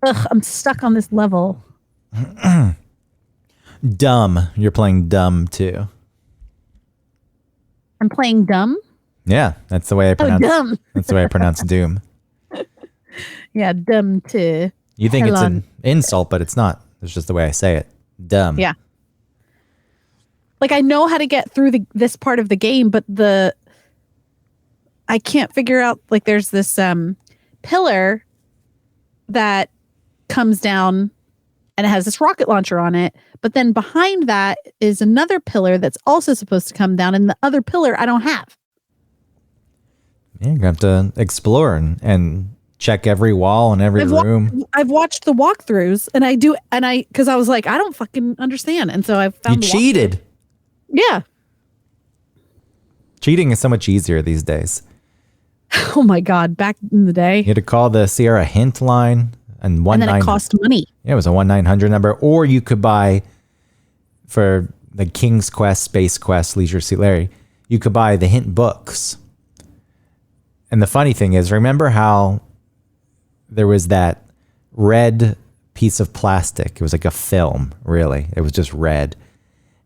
Ugh, I'm stuck on this level. Dumb. You're playing dumb too. I'm playing dumb. Yeah, that's the way I pronounce. Dumb. That's the way I pronounce doom. Yeah, dumb too. You think it's Elon. an insult, but it's not. It's just the way I say it. Dumb. Yeah. Like I know how to get through this part of the game, but I can't figure out, like there's this pillar that comes down and it has this rocket launcher on it, but then behind that is another pillar that's also supposed to come down, and the other pillar I don't have. Yeah, you're going to have to explore and check every wall and every room. I've watched the walkthroughs because I was like, I don't fucking understand. And so I found You cheated. Yeah. Cheating is so much easier these days. Oh my God. Back in the day. You had to call the Sierra Hint line and then it cost money. Yeah, it was a 1-900 number. Or you could buy for the King's Quest, Space Quest, Leisure Suit Larry, you could buy the Hint books. And the funny thing is, remember how there was that red piece of plastic? It was like a film, really. It was just red.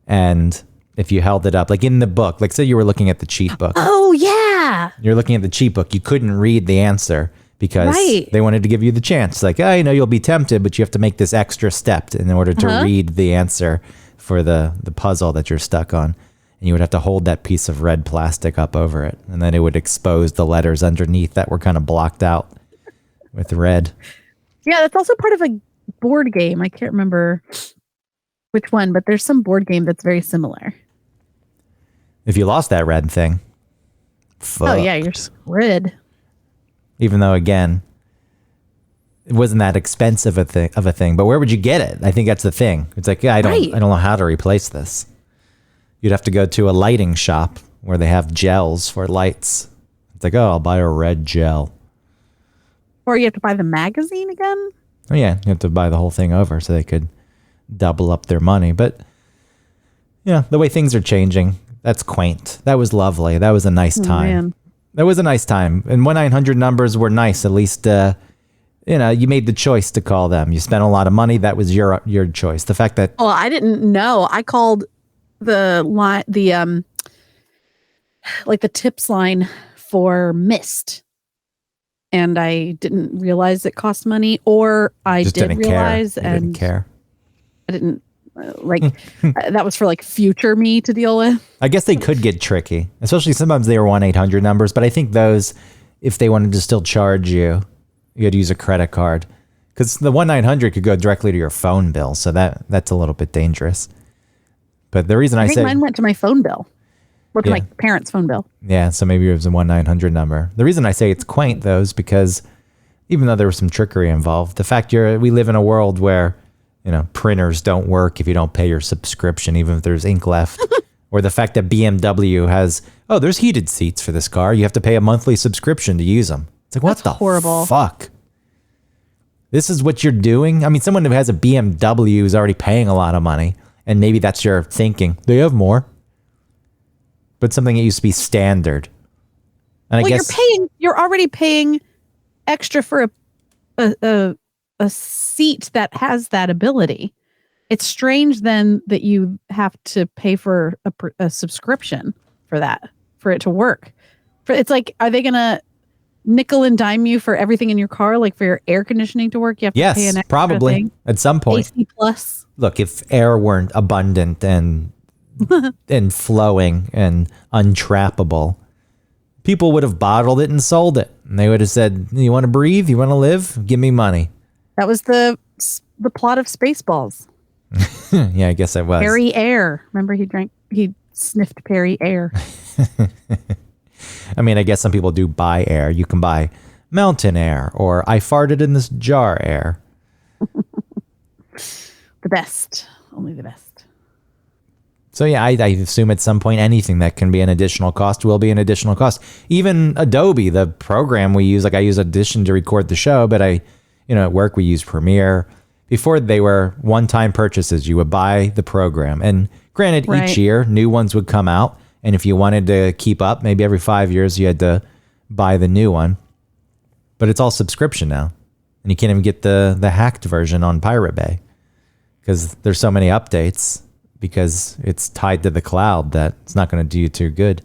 And if you held it up, like in the book, like say you were looking at the cheat book. Oh, yeah. You're looking at the cheat book. You couldn't read the answer because they wanted to give you the chance. Like, oh, you'll be tempted, but you have to make this extra step in order to read the answer for the puzzle that you're stuck on. And you would have to hold that piece of red plastic up over it. And then it would expose the letters underneath that were kind of blocked out with red. Yeah, that's also part of a board game. I can't remember which one, but there's some board game that's very similar. If you lost that red thing, fucked. Oh yeah, you're screwed. Even though, again, it wasn't that expensive of a thing. But where would you get it? I think that's the thing. It's like, yeah, I don't know how to replace this. You'd have to go to a lighting shop where they have gels for lights. It's like, oh, I'll buy a red gel. Or you have to buy the magazine again? Oh, yeah. You have to buy the whole thing over so they could double up their money. But, yeah, the way things are changing, that's quaint. That was lovely. That was a nice time. Man. That was a nice time. And 1-900 numbers were nice. At least, you made the choice to call them. You spent a lot of money. That was your choice. The fact that... Well, I didn't know. I called the tips line for Myst. And I didn't realize it cost money, or I did realize and didn't care. I didn't that was for like future me to deal with. I guess they could get tricky, especially sometimes they were 1-800 numbers. But I think those, if they wanted to still charge you, you had to use a credit card, because the 1-900 could go directly to your phone bill. So that's a little bit dangerous. But the reason I think say mine went to my phone bill. Or to my parents' phone bill. Yeah, so maybe it was a 1-900 number. The reason I say it's quaint, though, is because even though there was some trickery involved, the fact we live in a world where, printers don't work if you don't pay your subscription, even if there's ink left. Or the fact that BMW has, there's heated seats for this car. You have to pay a monthly subscription to use them. It's like, That's horrible. Fuck? This is what you're doing? I mean, someone who has a BMW is already paying a lot of money, and maybe that's your thinking. They have more. But something that used to be standard. And I guess you're already paying extra for a seat that has that ability. It's strange then that you have to pay for a subscription for that, for it to work. It's like, are they going to nickel and dime you for everything in your car? Like for your air conditioning to work, you have to pay an extra probably thing? At some point. AC plus. Look, if air weren't abundant and flowing and untrappable, people would have bottled it and sold it. And they would have said, you want to breathe? You want to live? Give me money. That was the plot of Spaceballs. Yeah, I guess it was. Perry Air. Remember he sniffed Perry Air. I mean, I guess some people do buy air. You can buy mountain air, or I farted in this jar air. The best. Only the best. So yeah, I assume at some point anything that can be an additional cost will be an additional cost. Even Adobe, the program we use, like I use Audition to record the show, but at work we use Premiere. Before they were one-time purchases, you would buy the program. And granted, each year new ones would come out. And if you wanted to keep up, maybe every 5 years you had to buy the new one. But it's all subscription now. and you can't even get the hacked version on Pirate Bay because there's so many updates because it's tied to the cloud that it's not going to do you too good.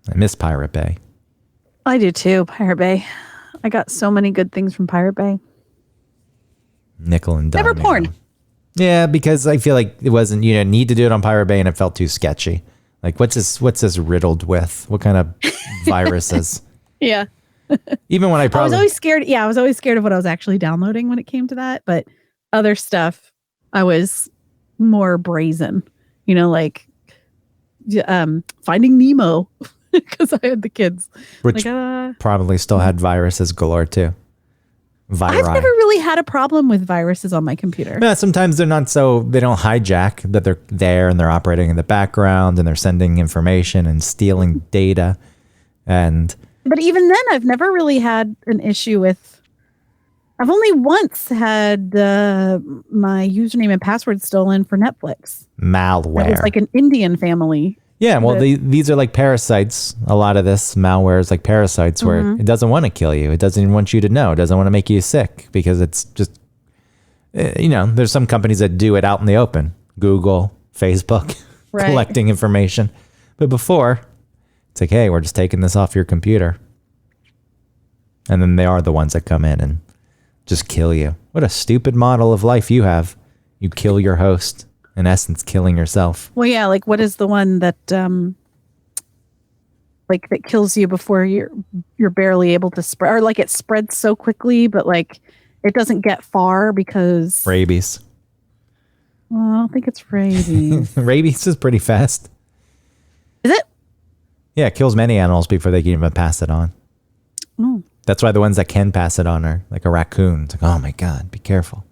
I miss Pirate Bay. I do too, Pirate Bay. I got so many good things from Pirate Bay. Nickel and dime. Never porn. Yeah, because I feel like it wasn't, you need to do it on Pirate Bay and it felt too sketchy. Like, what's this riddled with? What kind of viruses? Yeah. Even when I was always scared. Yeah, I was always scared of what I was actually downloading when it came to that. But other stuff, I was more brazen. Like Finding Nemo because I had the kids. Which probably still had viruses galore too. I've never really had a problem with viruses on my computer. Yeah, sometimes they're not they don't hijack, that they're there and they're operating in the background and they're sending information and stealing data. But even then, I've never really had an issue with, I've only once had my username and password stolen for Netflix. Malware. It was like an Indian family. Yeah, well, these are like parasites. A lot of this malware is like parasites where it doesn't want to kill you. It doesn't even want you to know. It doesn't want to make you sick because it's just, there's some companies that do it out in the open. Google, Facebook, right. Collecting information. But before, it's like, hey, we're just taking this off your computer. And then they are the ones that come in and just kill you. What a stupid model of life you have. You kill your host. In essence, killing yourself. Well, yeah, like what is the one that that kills you before you're barely able to spread, or like it spreads so quickly, but like it doesn't get far because rabies. Well, I don't think it's rabies. Rabies is pretty fast. Is it? Yeah, it kills many animals before they can even pass it on. Oh. That's why the ones that can pass it on are like a raccoon. It's like, oh my God, be careful.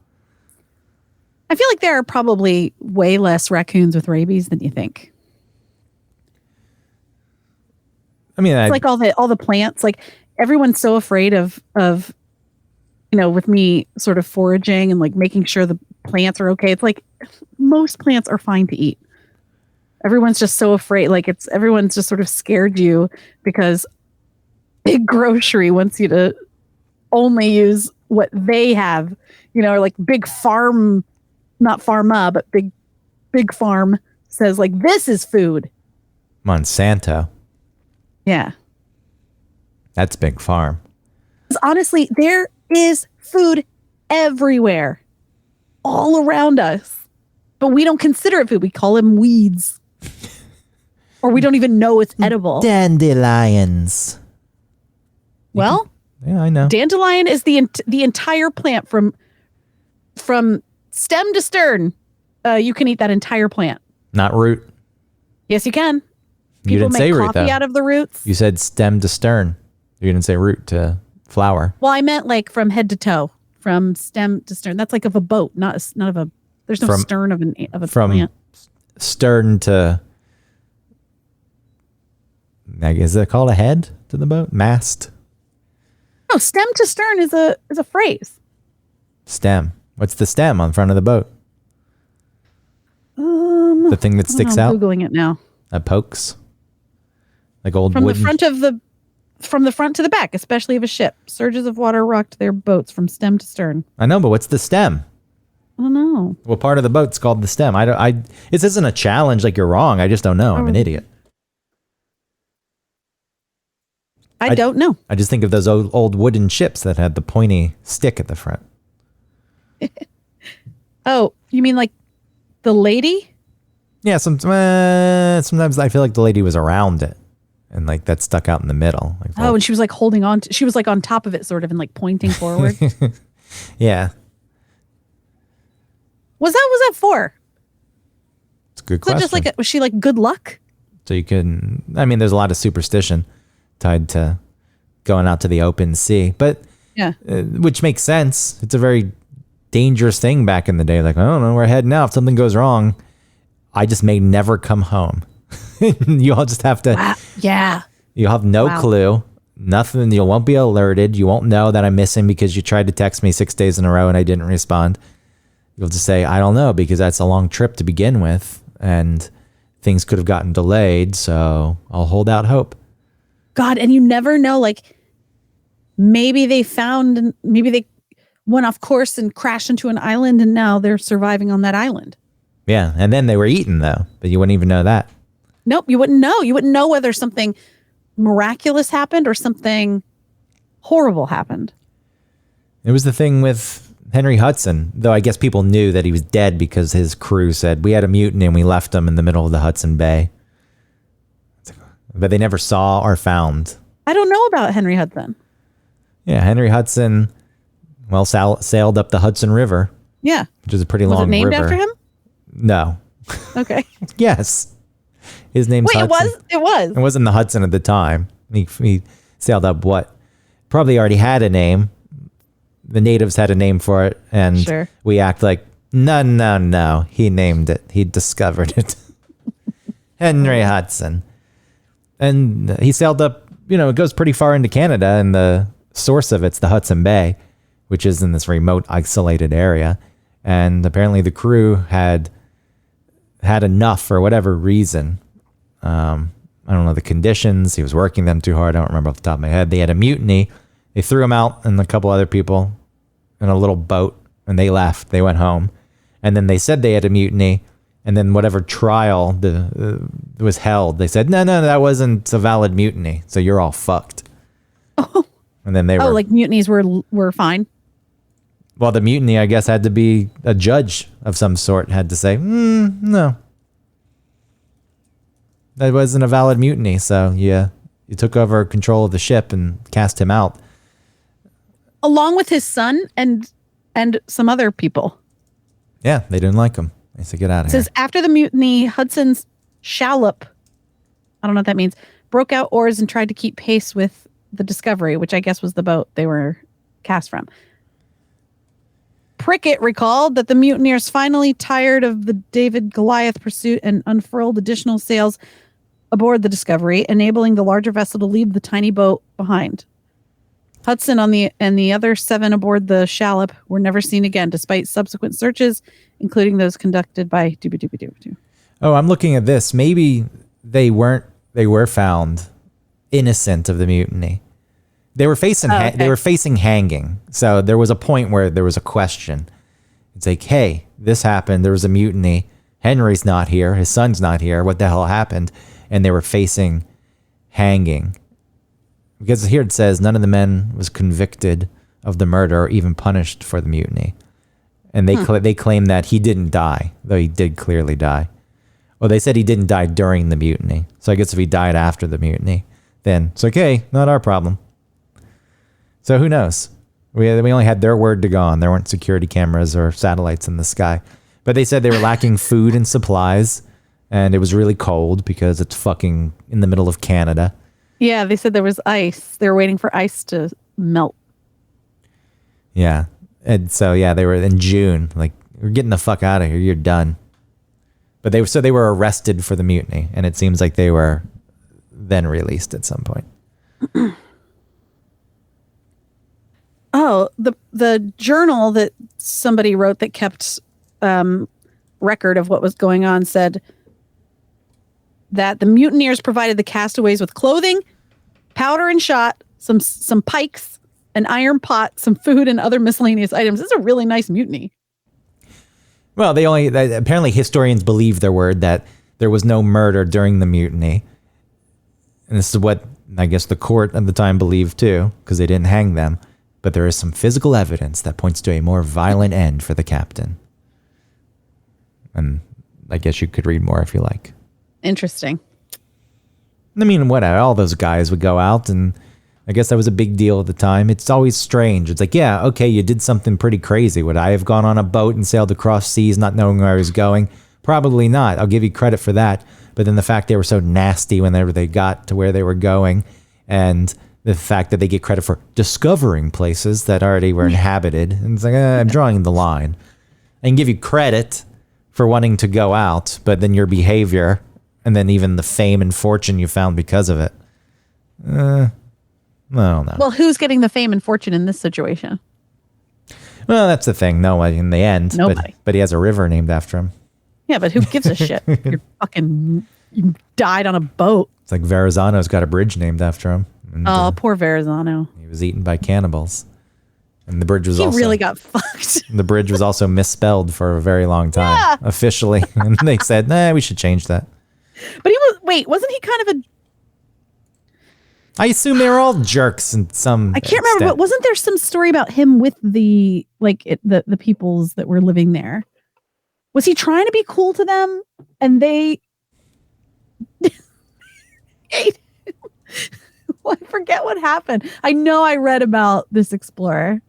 I feel like there are probably way less raccoons with rabies than you think. I mean, it's like all the plants. Like everyone's so afraid of with me sort of foraging and like making sure the plants are okay. It's like most plants are fine to eat. Everyone's just so afraid. Like everyone's just sort of scared you because Big Grocery wants you to only use what they have. Or like Big Farm. Not Pharma, but big Farm says like this is food. Monsanto. Yeah. That's Big Farm. Honestly, there is food everywhere. All around us. But we don't consider it food. We call them weeds. Or we don't even know it's edible. Dandelions. Well, yeah, I know. Dandelion is the entire plant from stem to stern. You can eat that entire plant. Not root. Yes, you can. You didn't say root, though. Coffee out of the roots. You said stem to stern. You didn't say root to flower. Well, I meant like from head to toe, from stem to stern. That's like of a boat, not of a. There's no stern of a plant. Stern to. Is it called a head to the boat? Mast. No, stem to stern is a phrase. Stem. What's the stem on front of the boat? The thing that sticks out? I'm Googling it now. That pokes? Like old from wooden... From the front to the back, especially of a ship. Surges of water rocked their boats from stem to stern. I know, but what's the stem? I don't know. What part of the boat's called the stem? This isn't a challenge like you're wrong. I just don't know. I'm an idiot. I don't know. I just think of those old wooden ships that had the pointy stick at the front. Oh, you mean like the lady? Yeah, sometimes I feel like the lady was around it and like that stuck out in the middle. Like, and she was like holding on she was like on top of it sort of and like pointing forward. Yeah. Was that for? It's a good question. Just like was she like good luck? So you can, there's a lot of superstition tied to going out to the open sea, but yeah, which makes sense. It's a very dangerous thing back in the day. Like, I don't know, we're heading out. If something goes wrong, I just may never come home. You all just have to. Wow. Yeah. You'll have no clue. Nothing. You won't be alerted. You won't know that I'm missing because you tried to text me 6 days in a row and I didn't respond. You'll just say, I don't know, because that's a long trip to begin with. And things could have gotten delayed. So I'll hold out hope. God, and you never know, like, maybe they went off course and crashed into an island, and now they're surviving on that island. Yeah, and then they were eaten though, but you wouldn't even know that. Nope, you wouldn't know. You wouldn't know whether something miraculous happened or something horrible happened. It was the thing with Henry Hudson, though I guess people knew that he was dead because his crew said, we had a mutiny and we left him in the middle of the Hudson Bay. But they never saw or found. I don't know about Henry Hudson. Yeah, Henry Hudson, well, sailed up the Hudson River. Yeah. Which is a pretty Was long river. Was it named after him? No. Okay. Yes. His name's Wait, Hudson. It was? It wasn't the Hudson at the time. He sailed up what? Probably already had a name. The natives had a name for it. And Sure. we act like, no. He named it. He discovered it. Henry Hudson. And he sailed up, it goes pretty far into Canada, and the source of it's the Hudson Bay, which is in this remote, isolated area. And apparently the crew had enough for whatever reason. I don't know the conditions. He was working them too hard. I don't remember off the top of my head. They had a mutiny. They threw him out and a couple other people in a little boat, and they left. They went home. And then they said they had a mutiny. And then whatever trial was held, they said, no, that wasn't a valid mutiny. So you're all fucked. Oh. And then they were like mutinies were fine. Well, the mutiny, I guess, had to be a judge of some sort had to say, no. That wasn't a valid mutiny. So yeah, you took over control of the ship and cast him out. Along with his son and some other people. Yeah, they didn't like him. They said, get out of here. It says, after the mutiny, Hudson's shallop, I don't know what that means, broke out oars and tried to keep pace with the Discovery, which I guess was the boat they were cast from. Prickett recalled that the mutineers finally tired of the David Goliath pursuit and unfurled additional sails aboard the Discovery, enabling the larger vessel to leave the tiny boat behind. Hudson and the other 7 aboard the shallop were never seen again, despite subsequent searches, including those conducted by Dooby. Oh, I'm looking at this. Maybe they were found innocent of the mutiny. They were facing they were facing hanging. So there was a point where there was a question. It's like, hey, this happened. There was a mutiny. Henry's not here. His son's not here. What the hell happened? And they were facing hanging. Because here it says none of the men was convicted of the murder or even punished for the mutiny. And they claim that he didn't die, though he did clearly die. Well, they said he didn't die during the mutiny. So I guess if he died after the mutiny, then it's like, hey, not our problem. So who knows? We only had their word to go on. There weren't security cameras or satellites in the sky. But they said they were lacking food and supplies, and it was really cold because it's fucking in the middle of Canada. Yeah, they said there was ice. They were waiting for ice to melt. Yeah. And so, yeah, they were in June. Like, we're getting the fuck out of here. You're done. But they were arrested for the mutiny, and it seems like they were then released at some point. Oh, the journal that somebody wrote that kept record of what was going on said that the mutineers provided the castaways with clothing, powder and shot, some pikes, an iron pot, some food, and other miscellaneous items. This is a really nice mutiny. Well, apparently historians believe their word that there was no murder during the mutiny. And this is what I guess the court at the time believed too, because they didn't hang them. But there is some physical evidence that points to a more violent end for the captain. And I guess you could read more if you like. Interesting. I mean, whatever. All those guys would go out, and I guess that was a big deal at the time. It's always strange. It's like, yeah, okay, you did something pretty crazy. Would I have gone on a boat and sailed across seas not knowing where I was going? Probably not. I'll give you credit for that. But then the fact they were so nasty whenever they got to where they were going, and the fact that they get credit for discovering places that already were inhabited. And it's like, I'm drawing the line. I can give you credit for wanting to go out, but then your behavior, and then even the fame and fortune you found because of it. I don't know. Well, who's getting the fame and fortune in this situation? Well, that's the thing. No, in the end. Nobody. But he has a river named after him. Yeah, but who gives a shit? You died on a boat. It's like Verrazano's got a bridge named after him. And, Oh, poor Verrazano. he was eaten by cannibals. And the bridge was He also really got fucked. the bridge was also misspelled for a very long time, Yeah. officially. And they said, nah, we should change that. But wasn't he kind of a, I assume they were all jerks in some I can't remember, but wasn't there some story about him with the, the peoples that were living there? Was he trying to be cool to them? And they ate him? Well, I forget what happened. I know I read about this explorer.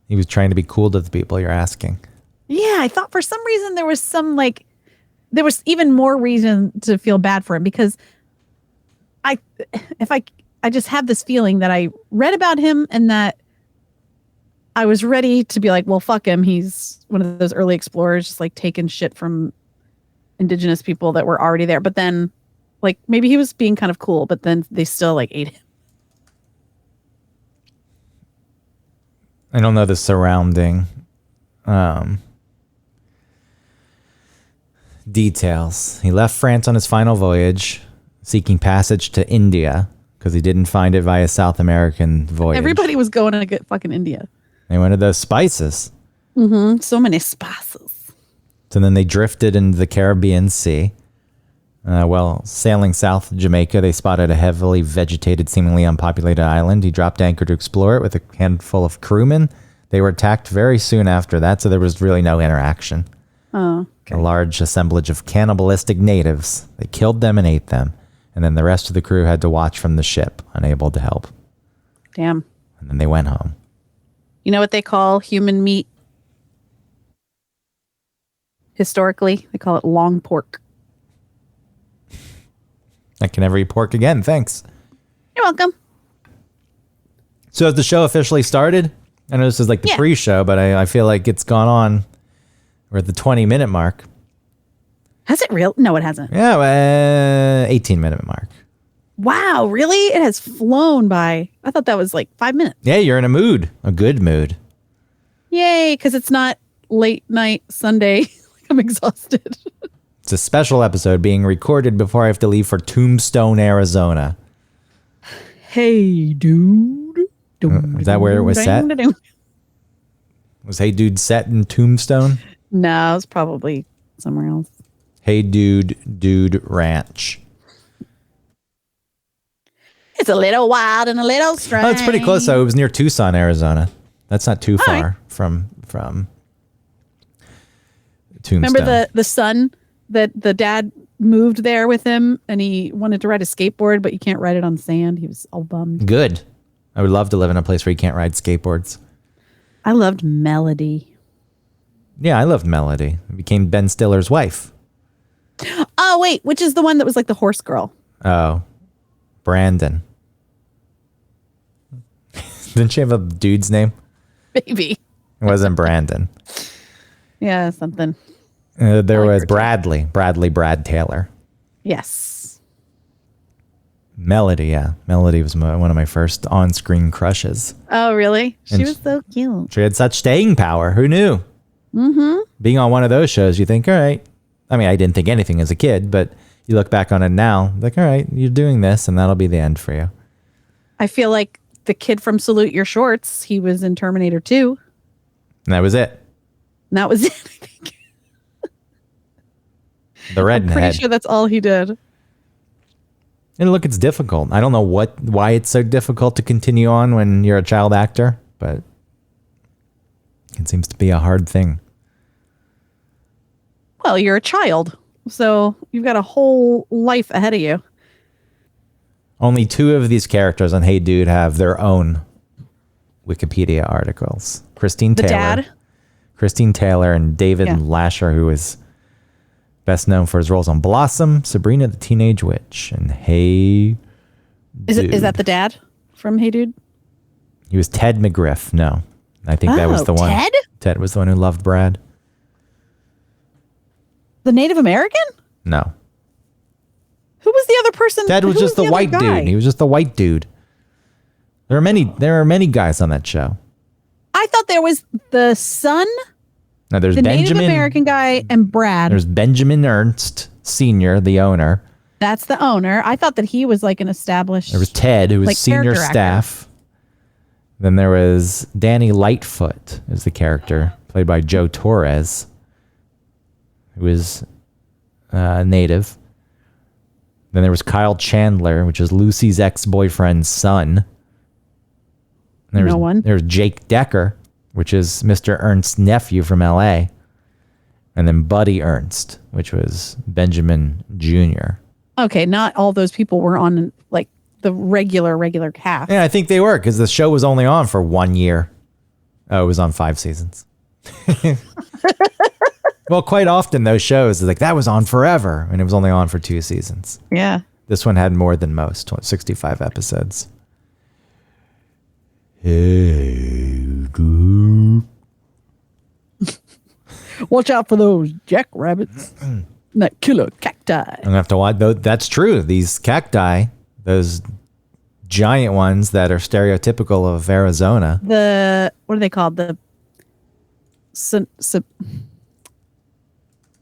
He was trying to be cool to the people you're asking. Yeah, I thought for some reason there was there was even more reason to feel bad for him because I just have this feeling that I read about him and that I was ready to be like, well, fuck him. He's one of those early explorers, just like taking shit from indigenous people that were already there. But then, like, maybe he was being kind of cool, but then they still like ate him. I don't know the surrounding details. He left France on his final voyage, seeking passage to India because he didn't find it via South American voyage. Everybody was going to get fucking India. They wanted those spices. Mm-hmm. So many spices. So then they drifted into the Caribbean Sea. While sailing south of Jamaica, they spotted a heavily vegetated, seemingly unpopulated island. He dropped anchor to explore it with a handful of crewmen. They were attacked very soon after that, so there was really no interaction. Oh, okay. A large assemblage of cannibalistic natives. They killed them and ate them. And then the rest of the crew had to watch from the ship, unable to help. Damn. And then they went home. You know what they call human meat? Historically, they call it long pork. I can never eat pork again, thanks. You're welcome. So has the show officially started? I know this is like the pre-show, but I feel like it's gone on. We're at the 20-minute mark. Has it real? No, it hasn't. Yeah, 18-minute mark. Wow, really? It has flown by. I thought that was like 5 minutes. Yeah, you're in a mood. A good mood. Yay, because it's not late night Sunday. I'm exhausted. It's a special episode being recorded before I have to leave for Tombstone, Arizona. Hey, dude. Is that where it was set? Was Hey Dude set in Tombstone? No, it's probably somewhere else. Hey Dude Ranch. It's a little wild and a little strange. Oh, it's pretty close though. It was near Tucson, Arizona. That's not too far right. from Tombstone. Remember the son that the dad moved there with him and he wanted to ride a skateboard, but you can't ride it on sand. He was all bummed. Good. I would love to live in a place where you can't ride skateboards. I loved Melody. Yeah, I loved Melody. I became Ben Stiller's wife. Oh, wait, which is the one that was like the horse girl? Oh, Brandon. Didn't she have a dude's name? Maybe. It wasn't Brandon. Yeah, something. There was Bradley Brad Taylor. Yes. Melody, yeah. Melody was one of my first on-screen crushes. Oh, really? She And was so cute. She had such staying power. Who knew? Mm-hmm. Being on one of those shows, you think, all right. I mean, I didn't think anything as a kid, but you look back on it now, like, all right, you're doing this, and that'll be the end for you. I feel like the kid from Salute Your Shorts, he was in Terminator 2. And that was it. And that was it, I think. The I'm redhead. pretty sure that's all he did. And look, it's difficult. I don't know why it's so difficult to continue on when you're a child actor, but it seems to be a hard thing. Well, you're a child, so you've got a whole life ahead of you. Only 2 of these characters on Hey Dude have their own Wikipedia articles. Christine The Taylor. dad? Christine Taylor and David Yeah. Lasher, who is best known for his roles on Blossom, Sabrina the Teenage Witch, and Hey Dude. Is that the dad from Hey Dude? He was Ted McGriff. No, I think that was the one. Ted? Ted was the one who loved Brad. The Native American? No. Who was the other person? Ted was Who just the other white guy? dude. He was just the white dude. There are many guys on that show. I thought there was the son, Now there's the Benjamin. Native American guy, and Brad. There's Benjamin Ernst Sr., the owner. That's the owner. I thought that he was like an established. There was Ted, who was like, senior character actor. staff. Then there was Danny Lightfoot, is the character, played by Joe Torres, who is native. Then there was Kyle Chandler, which is Lucy's ex-boyfriend's son. And No one. There's Jake Decker, which is Mr. Ernst's nephew from L.A. And then Buddy Ernst, which was Benjamin Jr. Okay, not all those people were on like the regular cast. Yeah, I think they were, because the show was only on for 1 year. Oh, it was on 5 seasons. Well, quite often those shows, like, that was on forever, and it was only on for 2 seasons. Yeah. This one had more than most, 65 episodes. Hey, dude. Watch out for those jackrabbits. That killer cacti. I'm gonna have to watch. Though that's true. These cacti, those giant ones that are stereotypical of Arizona. What are they called? The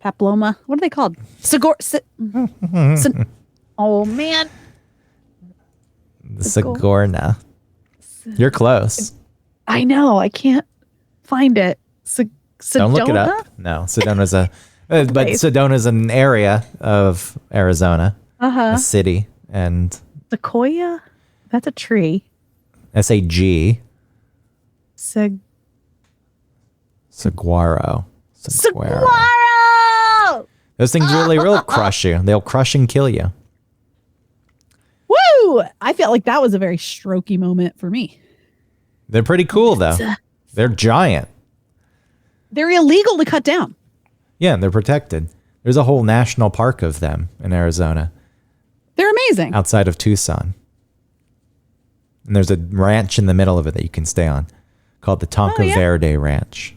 Paploma. What are they called? Oh man. The Sigorna. You're close. I know. I can't find it. Don't look it up. No, Sedona's but Sedona's an area of Arizona, a city, and Sequoia. That's a tree. SAG. Saguaro. Saguaro. Those things really will crush you. They'll crush and kill you. Woo! I felt like that was a very strokey moment for me. They're pretty cool, though. They're giant. They're illegal to cut down. Yeah, they're protected. There's a whole national park of them in Arizona. They're amazing. Outside of Tucson. And there's a ranch in the middle of it that you can stay on called the Tonka Verde Ranch.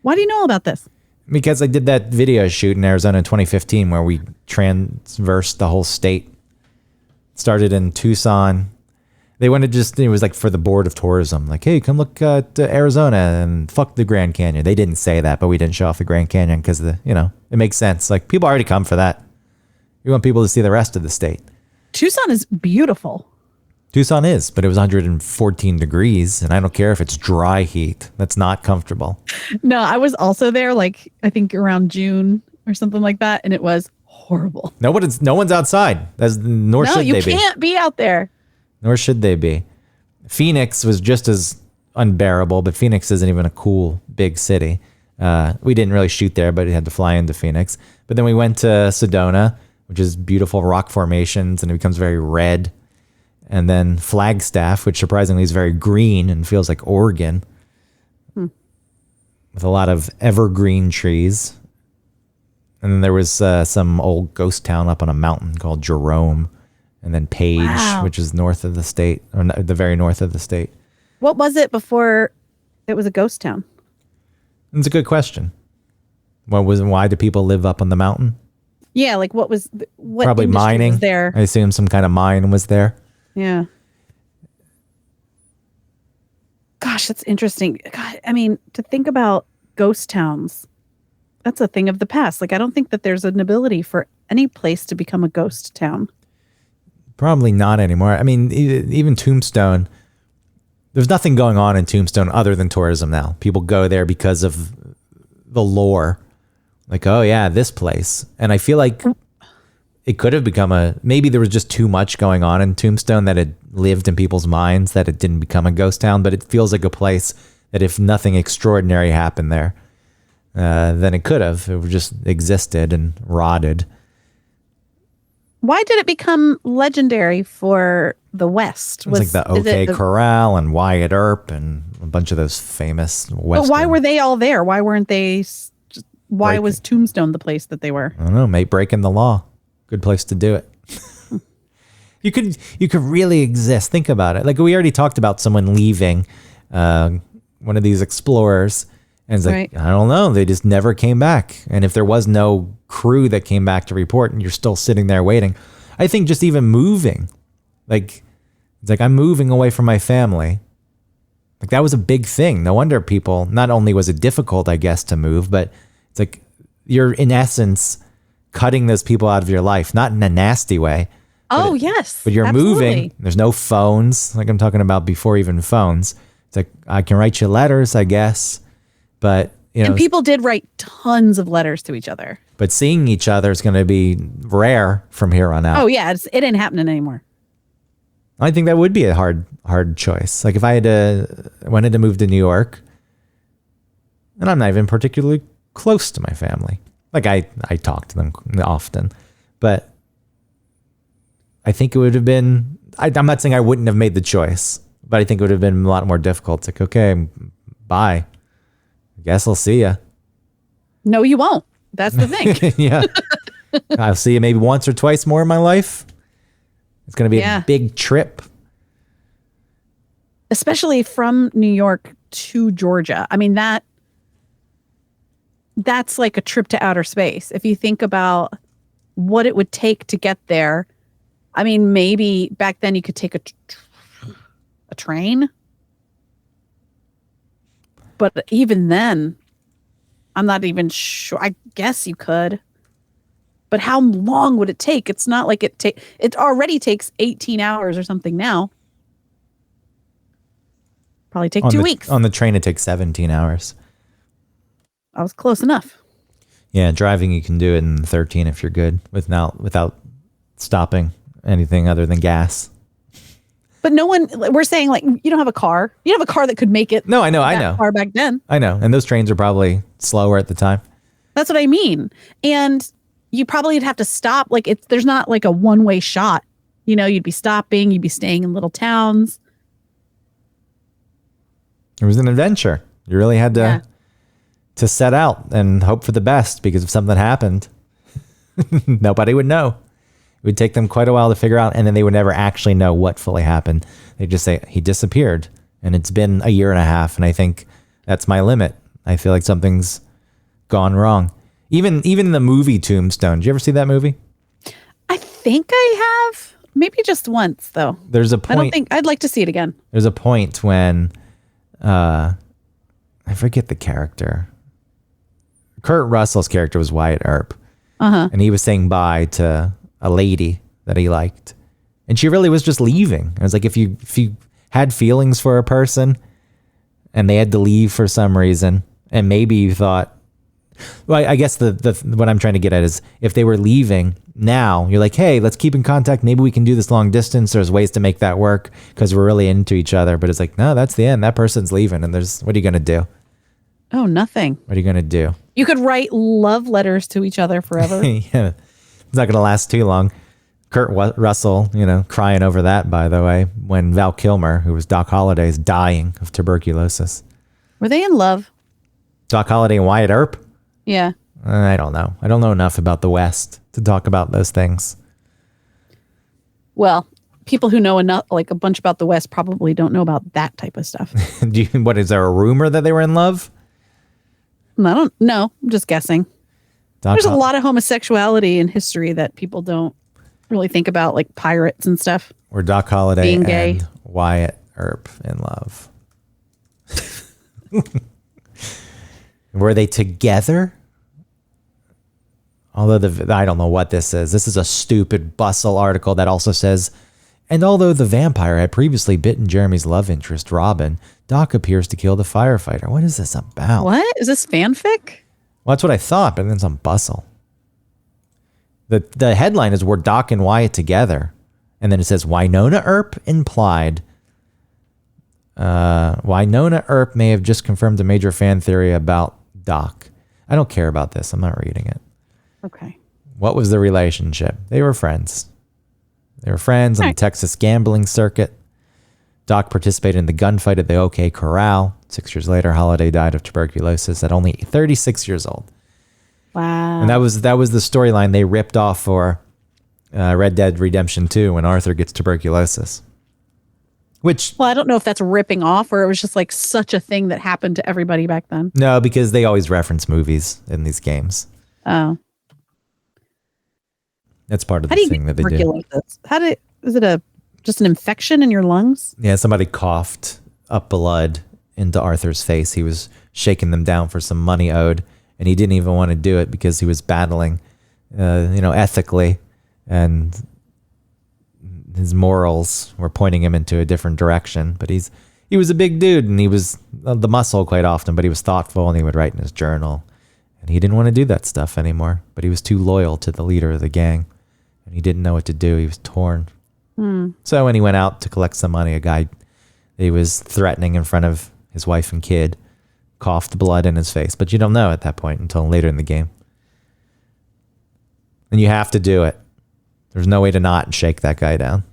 Why do you know all about this? Because I did that video shoot in Arizona in 2015 where we transversed the whole state. Started in Tucson. They wanted it was like for the board of tourism. Like, hey, come look at Arizona and fuck the Grand Canyon. They didn't say that, but we didn't show off the Grand Canyon because it makes sense. Like, people already come for that. We want people to see the rest of the state. Tucson is beautiful. Tucson is, but it was 114 degrees, and I don't care if it's dry heat. That's not comfortable. No, I was also there, like, I think around June or something like that, and it was horrible. No one's outside. Nor should they be. No, you can't be out there. Nor should they be. Phoenix was just as unbearable, but Phoenix isn't even a cool big city. We didn't really shoot there, but we had to fly into Phoenix. But then we went to Sedona, which is beautiful rock formations, and it becomes very red. And then Flagstaff, which surprisingly is very green and feels like Oregon, with a lot of evergreen trees. And then there was some old ghost town up on a mountain called Jerome. And then Page, which is north of the state, or the very north of the state. What was it before it was a ghost town? It's a good question. Why do people live up on the mountain? Yeah, like what Probably industry mining. was there? I assume some kind of mine was there. Yeah. Gosh, that's interesting. God, I mean, to think about ghost towns, that's a thing of the past. Like, I don't think that there's an ability for any place to become a ghost town. Probably not anymore. I mean, even Tombstone, there's nothing going on in Tombstone other than tourism now. People go there because of the lore. Like, oh yeah, this place. And I feel like it could have become maybe there was just too much going on in Tombstone that had lived in people's minds that it didn't become a ghost town, but it feels like a place that if nothing extraordinary happened there, then it could have. It just existed and rotted. Why did it become legendary for the West? It was like the OK Corral and Wyatt Earp and a bunch of those famous Western. But why were they all there? Why weren't they? Why was Tombstone the place that they were? I don't know. Maybe breaking the law. Good place to do it. You could really exist. Think about it. Like, we already talked about someone leaving one of these explorers. And it's like, right. I don't know. They just never came back. And if there was no crew that came back to report and you're still sitting there waiting, I think just even moving, like, it's like, I'm moving away from my family. Like, that was a big thing. No wonder people, not only was it difficult, I guess, to move, but it's like you're in essence cutting those people out of your life, not in a nasty way. Oh, yes. But you're absolutely. moving. There's no phones, like I'm talking about before even phones. It's like, I can write you letters, I guess. But, you know, And people did write tons of letters to each other. but seeing each other is going to be rare from here on out. Oh, yeah. It ain't happening anymore. I think that would be a hard choice. Like if I wanted to move to New York, and I'm not even particularly close to my family. Like I talk to them often, but I think it would have been, I'm not saying I wouldn't have made the choice, but I think it would have been a lot more difficult. It's like, okay, bye. I guess I'll see ya. No, you won't. That's the thing. Yeah. I'll see you maybe once or twice more in my life. It's going to be a big trip. Especially from New York to Georgia. I mean, that's like a trip to outer space. If you think about what it would take to get there, I mean, maybe back then you could take a train. But even then, I'm not even sure. I guess you could. But how long would it take? It's not like it already takes 18 hours or something now. Probably take 2 weeks. On the train, it takes 17 hours. I was close enough. Yeah, driving, you can do it in 13 if you're good without stopping anything other than gas. But no one, we're saying like, you don't have a car. You have a car that could make it. No, I know. Far back then. I know. And those trains are probably slower at the time. That's what I mean. And you probably would have to stop. Like there's not like a one-way shot. You know, you'd be stopping, you'd be staying in little towns. It was an adventure. You really had to set out and hope for the best, because if something happened, nobody would know. It would take them quite a while to figure out, and then they would never actually know what fully happened. They'd just say, he disappeared, and it's been a year and a half, and I think that's my limit. I feel like something's gone wrong. Even in the movie Tombstone, did you ever see that movie? I think I have. Maybe just once, though. There's a point. I don't think I'd like to see it again. There's a point when I forget the character. Kurt Russell's character was Wyatt Earp. And he was saying bye to a lady that he liked. And she really was just leaving. It was like if you had feelings for a person and they had to leave for some reason, and maybe you thought, well, I guess the what I'm trying to get at is if they were leaving now, you're like, hey, let's keep in contact. Maybe we can do this long distance. There's ways to make that work because we're really into each other. But it's like, no, that's the end. That person's leaving. And what are you going to do? Oh, nothing. What are you going to do? You could write love letters to each other forever. Yeah. It's not going to last too long. Kurt Russell, crying over that, by the way, when Val Kilmer, who was Doc Holliday, is dying of tuberculosis. Were they in love? Doc Holliday and Wyatt Earp? Yeah. I don't know. I don't know enough about the West to talk about those things. Well, people who know enough, like a bunch about the West, probably don't know about that type of stuff. What is there a rumor that they were in love? I don't know. I'm just guessing. There's a lot of homosexuality in history that people don't really think about, like pirates and stuff. Were Doc Holliday being and gay. Wyatt Earp in love? Were they together? Although I don't know what this is. This is a stupid Bustle article that also says, and although the vampire had previously bitten Jeremy's love interest, Robin, Doc appears to kill the firefighter. What is this about? What? Is this fanfic? Well, that's what I thought, but then it's on Bustle. The headline is, were Doc and Wyatt together? And then it says, Wynonna Earp implied. Wynonna Earp may have just confirmed a major fan theory about Doc. I don't care about this. I'm not reading it. Okay. What was the relationship? They were friends. They were friends on the Texas gambling circuit. Doc participated in the gunfight at the OK Corral. 6 years later, Holliday died of tuberculosis at only 36 years old. Wow. And that was the storyline they ripped off for Red Dead Redemption 2 when Arthur gets tuberculosis. Which, well, I don't know if that's ripping off or it was just like such a thing that happened to everybody back then. no, because they always reference movies in these games. Oh. That's part of How the do you thing get that they do. tuberculosis? Is it just an infection in your lungs? Yeah, somebody coughed up blood into Arthur's face. He was shaking them down for some money owed, and he didn't even want to do it because he was battling ethically, and his morals were pointing him into a different direction. But he was a big dude, and he was the muscle quite often, but he was thoughtful, and he would write in his journal. And he didn't want to do that stuff anymore, but he was too loyal to the leader of the gang, and he didn't know what to do. He was torn. So when he went out to collect some money, a guy that he was threatening in front of his wife and kid coughed blood in his face. But you don't know at that point until later in the game. And you have to do it. There's no way to not shake that guy down.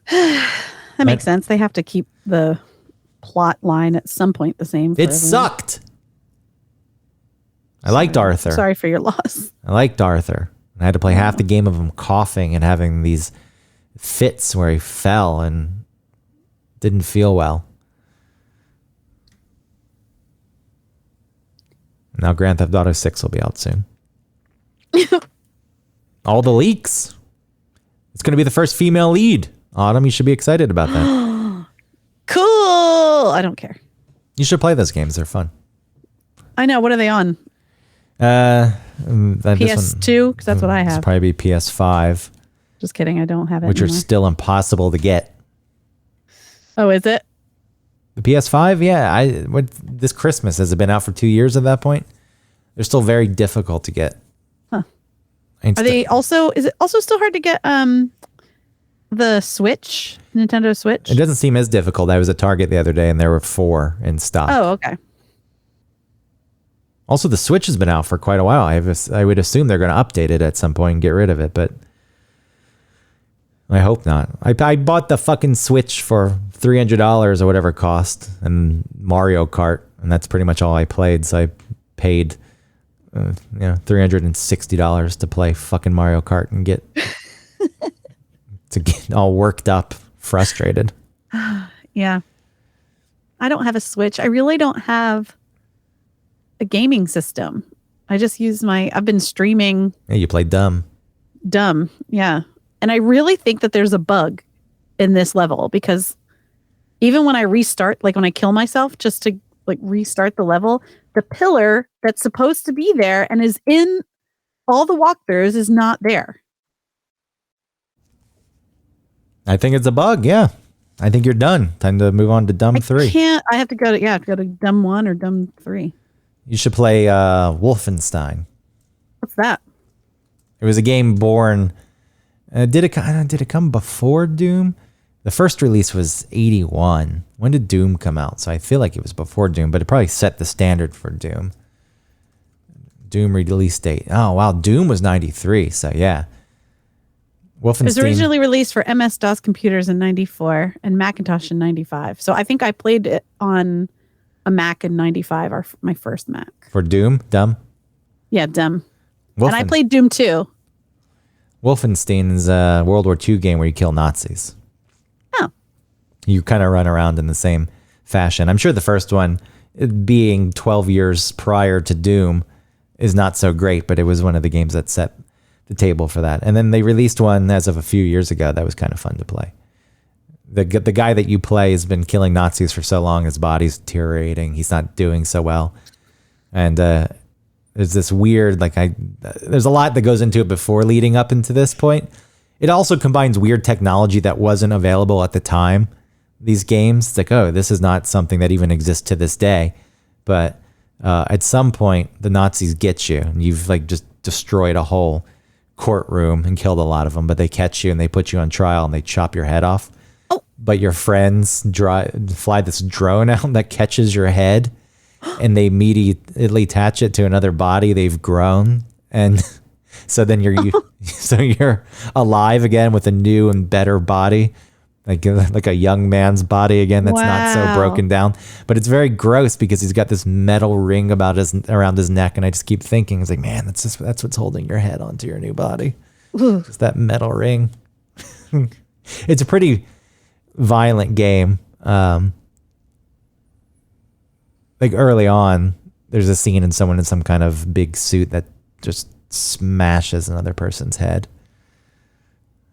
That makes sense. They have to keep the plot line at some point the same. It sucked. I liked Arthur. Sorry for your loss. I liked Arthur. I had to play half the game of him coughing and having these fits where he fell and didn't feel well. Now Grand Theft Auto 6 will be out soon. All the leaks. It's going to be the first female lead. Autumn, you should be excited about that. Cool. I don't care. You should play those games. They're fun. I know. What are they on? PS2? Because that's what I It's have. probably be PS5, Just kidding. I don't have it which are anymore. still impossible to get. Oh, is it? The PS5, yeah. This Christmas, has it been out for 2 years at that point? They're still very difficult to get. Huh. Is Is it also still hard to get the Switch, Nintendo Switch? It doesn't seem as difficult. I was at Target the other day and there were 4 in stock. Oh, okay. Also, the Switch has been out for quite a while. I would assume they're going to update it at some point and get rid of it, but I hope not. I bought the fucking Switch for $300 or whatever it cost, and Mario Kart, and that's pretty much all I played. So I paid $360 to play fucking Mario Kart and get all worked up, frustrated. Yeah. I don't have a Switch. I really don't have a gaming system. I just use I've been streaming Yeah, you play dumb. Yeah. And I really think that there's a bug in this level, because even when I restart, like when I kill myself just to like restart the level, the pillar that's supposed to be there and is in all the walkthroughs is not there. I think it's a bug, yeah. I think you're done. Time to move on to Dumb 3. I have to go to Dumb 1 or Dumb 3. You should play Wolfenstein. What's that? It was a game born. Did it come before Doom? The first release was 81. When did Doom come out? So I feel like it was before Doom, but it probably set the standard for Doom. Doom release date. Oh, wow. Doom was 93. So yeah. Wolfenstein. It was originally released for MS-DOS computers in 94 and Macintosh in 95. So I think I played it on a Mac in 95, my first Mac. For Doom? Dumb? Yeah, Doom. And I played Doom 2. Wolfenstein is a World War II game where you kill Nazis. Oh. You kind of run around in the same fashion. I'm sure the first one, it being 12 years prior to Doom, is not so great, but it was one of the games that set the table for that. And then they released one as of a few years ago that was kind of fun to play. The guy that you play has been killing Nazis for so long, his body's deteriorating. He's not doing so well. And there's this weird, there's a lot that goes into it before leading up into this point. It also combines weird technology that wasn't available at the time. These games, it's like, oh, this is not something that even exists to this day. But at some point, the Nazis get you, and you've just destroyed a whole courtroom and killed a lot of them. But they catch you and they put you on trial and they chop your head off. Oh. But your friends fly this drone out that catches your head, and they immediately attach it to another body they've grown, and so then you're alive again with a new and better body, like a young man's body again that's not so broken down. But it's very gross because he's got this metal ring around his neck, and I just keep thinking, it's like, man, that's what's holding your head onto your new body. Just that metal ring. It's a pretty violent game. Early on, there's a scene in someone in some kind of big suit that just smashes another person's head.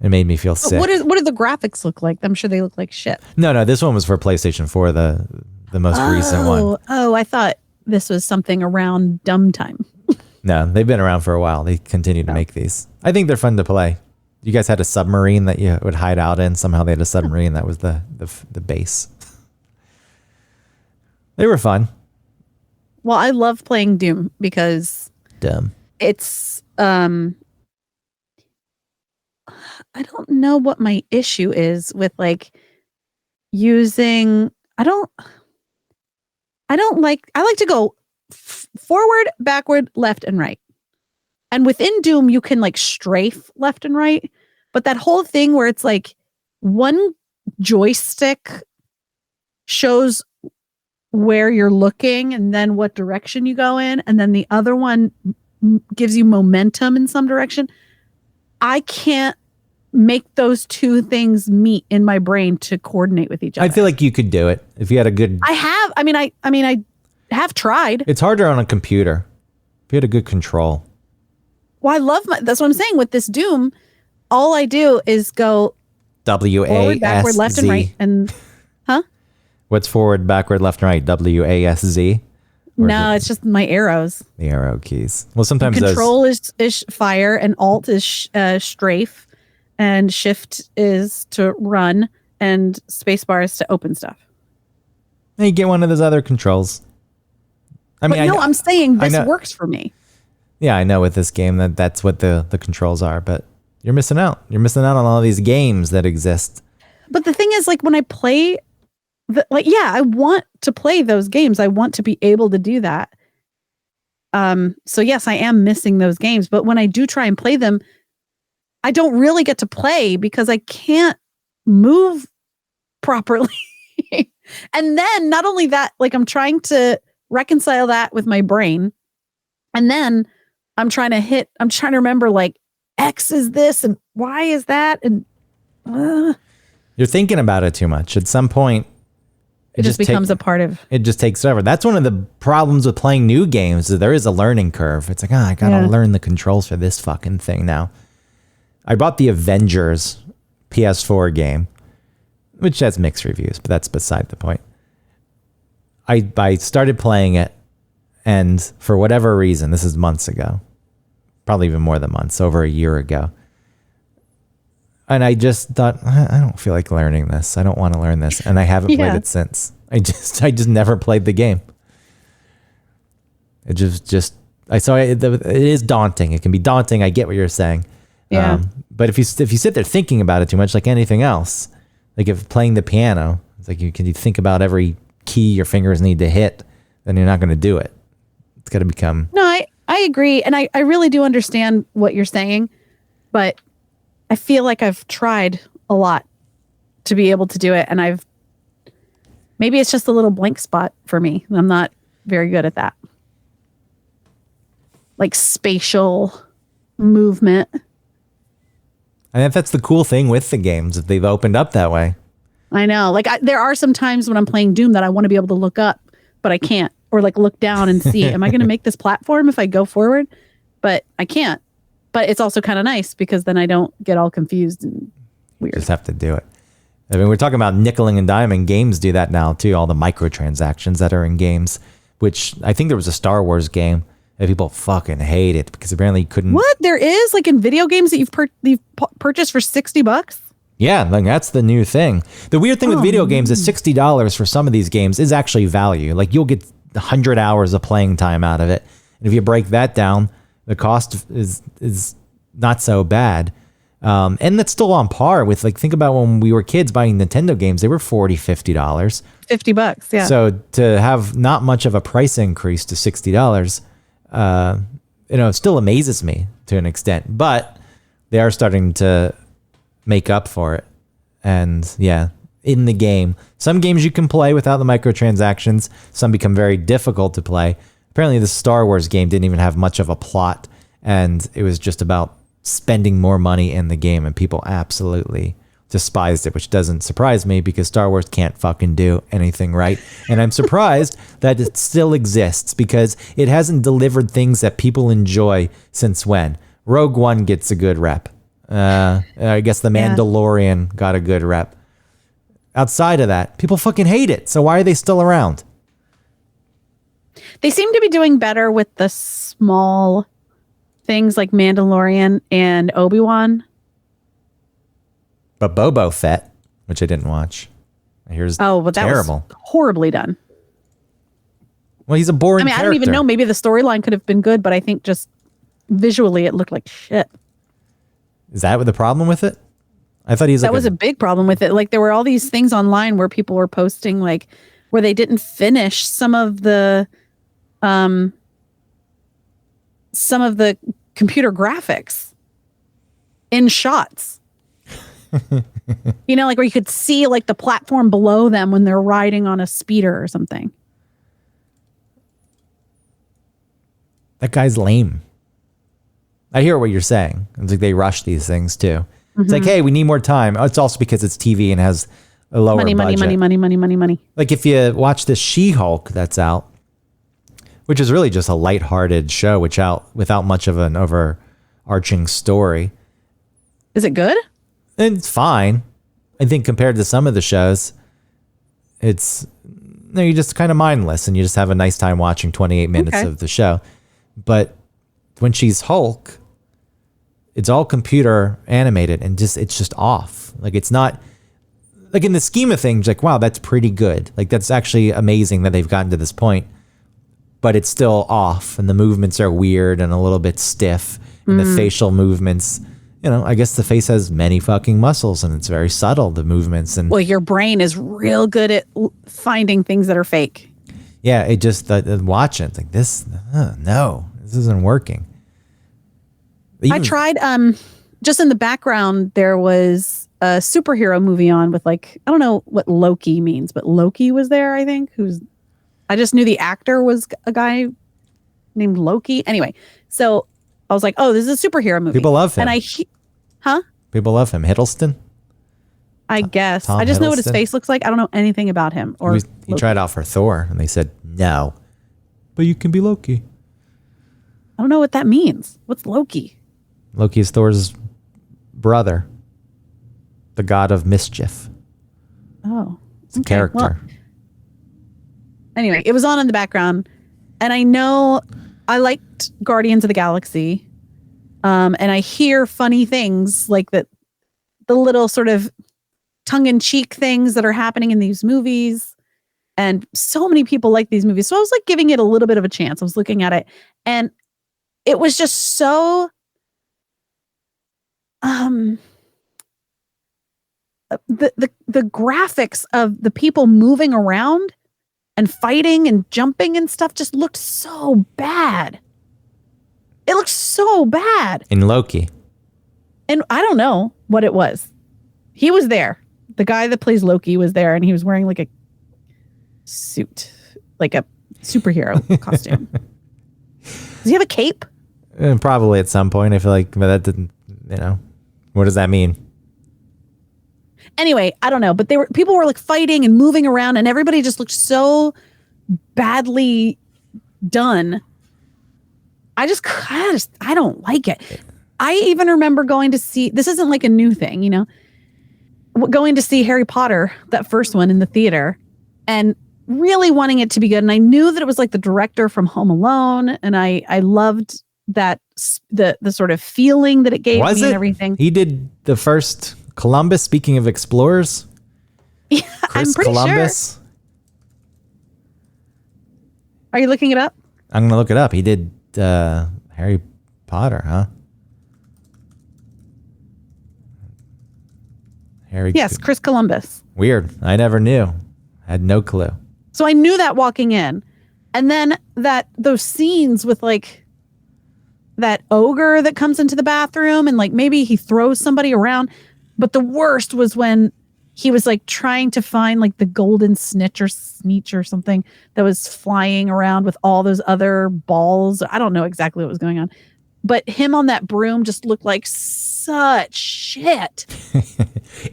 It made me feel sick. What do the graphics look like? I'm sure they look like shit. No, this one was for PlayStation 4, the most recent one. Oh, I thought this was something around Dumb time. No, they've been around for a while. They continue to make these. I think they're fun to play. You guys had a submarine that you would hide out in. Somehow they had a submarine that was the base. They were fun. Well, I love playing Doom because Dumb. it's I don't know what my issue is with like using I like to go forward, backward, left and right. And within Doom you can like strafe left and right, but that whole thing where it's like one joystick shows where you're looking and then what direction you go in, and then the other one gives you momentum in some direction. I can't make those two things meet in my brain to coordinate with each other. I feel like you could do it if you had a good. I have tried. It's harder on a computer if you had a good control. Well, that's what I'm saying with this Doom. All I do is go forward, backward, left, and right, and What's forward, backward, left, and right? WASZ? No, it's just my arrows. The arrow keys. Well, sometimes control is fire, and alt is strafe, and shift is to run, and spacebar is to open stuff. You get one of those other controls. I'm saying this works for me. Yeah, I know with this game that's what the controls are, but you're missing out. You're missing out on all these games that exist. But the thing is, like, when I play, I want to play those games. I want to be able to do that. So yes, I am missing those games. But when I do try and play them, I don't really get to play because I can't move properly. And then not only that, like I'm trying to reconcile that with my brain. And then I'm trying to remember like X is this and Y is that. And you're thinking about it too much. At some point, it just becomes a part of it. Just takes forever. That's one of the problems with playing new games. Is there is a learning curve. It's like, I gotta learn the controls for this fucking thing now. I bought the Avengers PS4 game, which has mixed reviews, but that's beside the point. I started playing it, and for whatever reason, this is months ago, probably even more than months, over a year ago. And I just thought, I don't feel like learning this. I don't want to learn this. And I haven't played it since. I just never played the game. It it is daunting. It can be daunting. I get what you're saying. Yeah. But if you sit there thinking about it too much, like anything else, like if playing the piano, it's like you think about every key your fingers need to hit, then you're not going to do it. It's got to become. No, I agree. And I really do understand what you're saying, but I feel like I've tried a lot to be able to do it. And maybe it's just a little blank spot for me. I'm not very good at that. Like spatial movement. And that's the cool thing with the games that they've opened up that way. I know. Like there are some times when I'm playing Doom that I want to be able to look up, but I can't. Or like look down and see, am I going to make this platform if I go forward? But I can't. But it's also kind of nice because then I don't get all confused and weird. You just have to do it. I mean, we're talking about nickeling and diming. Games do that now too. All the microtransactions that are in games, which I think there was a Star Wars game that people fucking hate it because apparently you couldn't. What? There is like in video games that you've purchased for $60? Yeah, like that's the new thing. The weird thing with video games is $60 for some of these games is actually value. Like you'll get 100 hours of playing time out of it. And if you break that down, the cost is not so bad. And that's still on par with, like, think about when we were kids buying Nintendo games, they were $40, $50. $50, yeah. So to have not much of a price increase to $60, it still amazes me to an extent, but they are starting to make up for it. And yeah, in the game, some games you can play without the microtransactions. Some become very difficult to play. Apparently the Star Wars game didn't even have much of a plot, and it was just about spending more money in the game, and people absolutely despised it, which doesn't surprise me because Star Wars can't fucking do anything right. And I'm surprised that it still exists because it hasn't delivered things that people enjoy since when? Rogue One gets a good rep. I guess The Mandalorian got a good rep. Outside of that, people fucking hate it. So why are they still around? They seem to be doing better with the small things like Mandalorian and Obi-Wan. But Boba Fett, which I didn't watch, I hear is But that terrible. was horribly done. Well, he's a boring I character. don't even know. Maybe the storyline could have been good, but I think just visually it looked like shit. Is that what the problem with it? I thought he's like That was a big problem with it. Like there were all these things online where people were posting like where they didn't finish some of the computer graphics in shots. Like where you could see like the platform below them when they're riding on a speeder or something. That guy's lame. I hear what you're saying. It's like they rush these things too. It's like, hey, we need more time. Oh, it's also because it's TV and has a lower budget. Money. Like if you watch this She-Hulk that's out, which is really just a lighthearted show, without much of an overarching story. Is it good? It's fine. I think compared to some of the shows, you're just kind of mindless and you just have a nice time watching 28 minutes of the show. But when she's Hulk, it's all computer animated and it's just off. Like it's not like in the scheme of things, like, wow, that's pretty good. Like that's actually amazing that they've gotten to this point, but it's still off and the movements are weird and a little bit stiff and the facial movements, I guess the face has many fucking muscles and it's very subtle, the movements. And well, your brain is real good at finding things that are fake. Yeah. It just, watching it's like this, no, this isn't working. I tried, just in the background, there was a superhero movie on with like, I don't know what Loki means, but Loki was there, I think, I just knew the actor was a guy named Loki. Anyway, so I was like, oh, this is a superhero movie. People love him. And People love him. Hiddleston? I guess. Tom I just know what his Hiddleston? face looks like. I don't know anything about him. Or He tried out for Thor and they said, no, but you can be Loki. I don't know what that means. What's Loki? Loki is Thor's brother, the god of mischief. Oh, It's a character. Well, anyway, it was on in the background, and I know I liked Guardians of the Galaxy, and I hear funny things like that, the little sort of tongue-in-cheek things that are happening in these movies, and so many people like these movies. So I was like giving it a little bit of a chance. I was looking at it, and it was just so the graphics of the people moving around and fighting and jumping and stuff just looked so bad. It looked so bad. In Loki. And I don't know what it was. He was there. The guy that plays Loki was there and he was wearing like a suit, like a superhero costume. Does he have a cape? Probably at some point. I feel like, but that didn't, what does that mean? Anyway, I don't know, but people were like fighting and moving around and everybody just looked so badly done. I don't like it. I even remember going to see, this isn't like a new thing, going to see Harry Potter, that first one in the theater, and really wanting it to be good. And I knew that it was like the director from Home Alone. And I loved that, the sort of feeling that it gave me and everything. He did the first Columbus, speaking of explorers. Yeah, I'm pretty Columbus. sure. Are you looking it up? I'm going to look it up. He did Harry Potter, huh? Yes, Chris Columbus. Weird. I never knew. I had no clue. So I knew that walking in. And then those scenes with like that ogre that comes into the bathroom and like maybe he throws somebody around. But the worst was when he was like trying to find like the golden snitch or something that was flying around with all those other balls. I don't know exactly what was going on. But him on that broom just looked like such shit.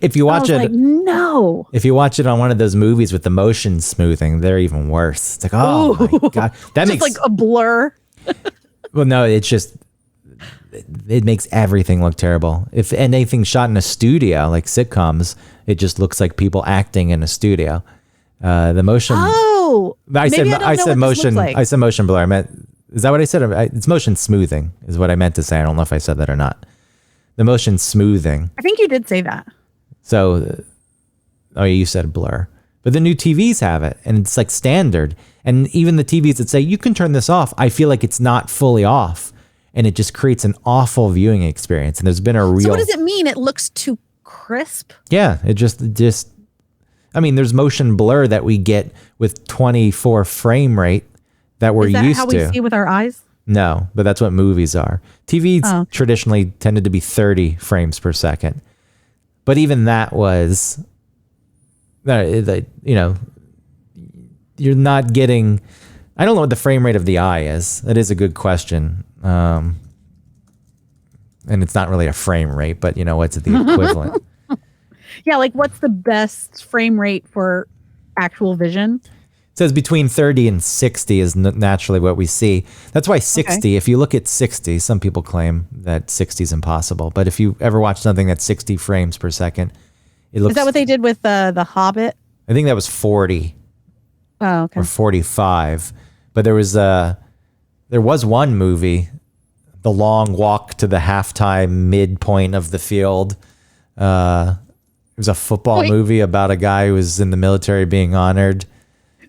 If you watch it, no. If you watch it on one of those movies with the motion smoothing, they're even worse. It's like, oh my god, that makes like a blur. Well, no, it's just it makes everything look terrible. If anything's shot in a studio, like sitcoms, it just looks like people acting in a studio. The motion. Oh, Oh, I said maybe I don't know I said what this motion. looks like. I said motion blur. I meant, is that what I said? It's motion smoothing is what I meant to say. I don't know if I said that or not. The motion smoothing. I think you did say that. So, oh, you said blur. But the new TVs have it, and it's like standard. And even the TVs that say you can turn this off, I feel like it's not fully off, and it just creates an awful viewing experience. And there's been a real. So what does it mean? It looks too crisp. Yeah, it just. I mean, there's motion blur that we get with 24 frame rate that we're Is that used how to. we see with our eyes? No, but that's what movies are. TVs Oh. traditionally tended to be 30 frames per second. But even that was, you know, you're not getting, I don't know what the frame rate of the eye is. That is a good question. And it's not really a frame rate, but you know, what's the equivalent? Yeah, like what's the best frame rate for actual vision? It says between 30 and 60 is naturally what we see. That's why 60, if you look at 60, some people claim that 60 is impossible. But if you ever watch something that's 60 frames per second, it looks. Is that what they did with the Hobbit? I think that was 40 Oh, okay. or 45. But there was one movie, The Long Walk to the Halftime Midpoint of the Field. It was a football movie about a guy who was in the military being honored.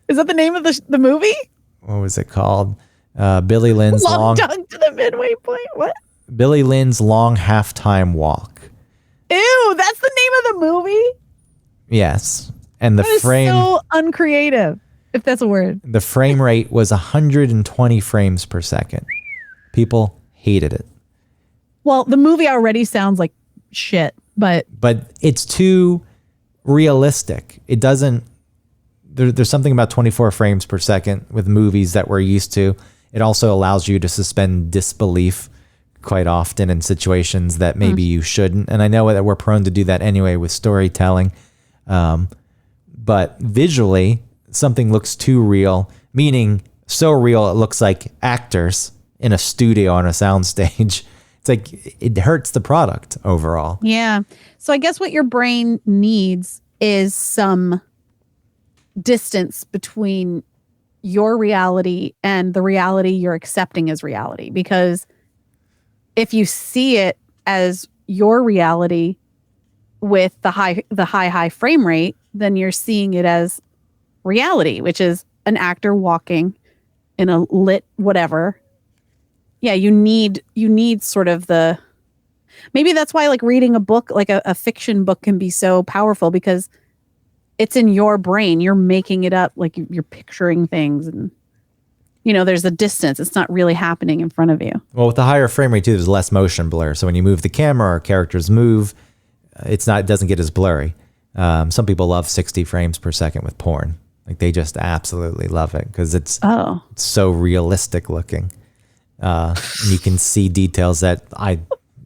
Is that the name of the movie? What was it called? Billy Lynn's Long tongue to the midway point. What? Billy Lynn's Long Halftime Walk. Ew, that's the name of the movie? Yes. And the That is frame so uncreative, if that's a word. the frame rate was 120 frames per second. People hated it. Well, the movie already sounds like shit, but But it's too realistic. It doesn't there's something about 24 frames per second with movies that we're used to. It also allows you to suspend disbelief quite often in situations that maybe you shouldn't. And I know that we're prone to do that anyway with storytelling. But visually, something looks too real, meaning so real it looks like actors in a studio on a soundstage. It's like it hurts the product overall. yeah. So I guess what your brain needs is some distance between your reality and the reality you're accepting as reality. Because if you see it as your reality with the high frame rate, then you're seeing it as reality, which is an actor walking in a lit whatever. Yeah, you need sort of the, maybe that's why like reading a book, like a fiction book can be so powerful because it's in your brain. You're making it up, like you're picturing things and you know, there's a distance. It's not really happening in front of you. Well, with the higher frame rate too, there's less motion blur. So when you move the camera or characters move, it doesn't get as blurry. Some people love 60 frames per second with porn. Like they just absolutely love it because it's so realistic looking. And you can see details that I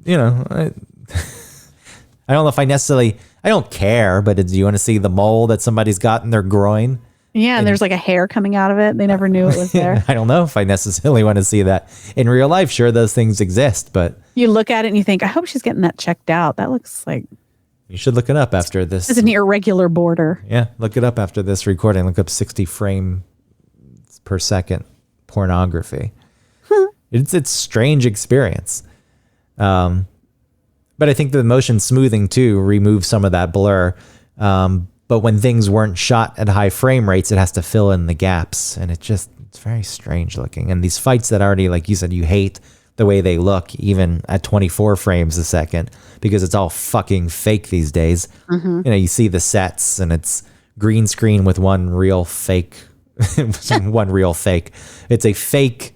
don't know if I don't care, but do you want to see the mole that somebody's got in their groin? Yeah, and there's like a hair coming out of it. They never knew it was there. I don't know if I necessarily want to see that in real life. Sure, those things exist, but You look at it and you think, I hope she's getting that checked out. That looks like you should look it up after this. it's an irregular border. Yeah, look it up after this recording. Look up 60 frame per second pornography. It's a strange experience. But I think the motion smoothing too removes some of that blur. But when things weren't shot at high frame rates, it has to fill in the gaps. And it's very strange looking. And these fights that already, like you said, you hate the way they look, even at 24 frames a second, because it's all fucking fake these days. You know, you see the sets and it's green screen with one real fake. It's a fake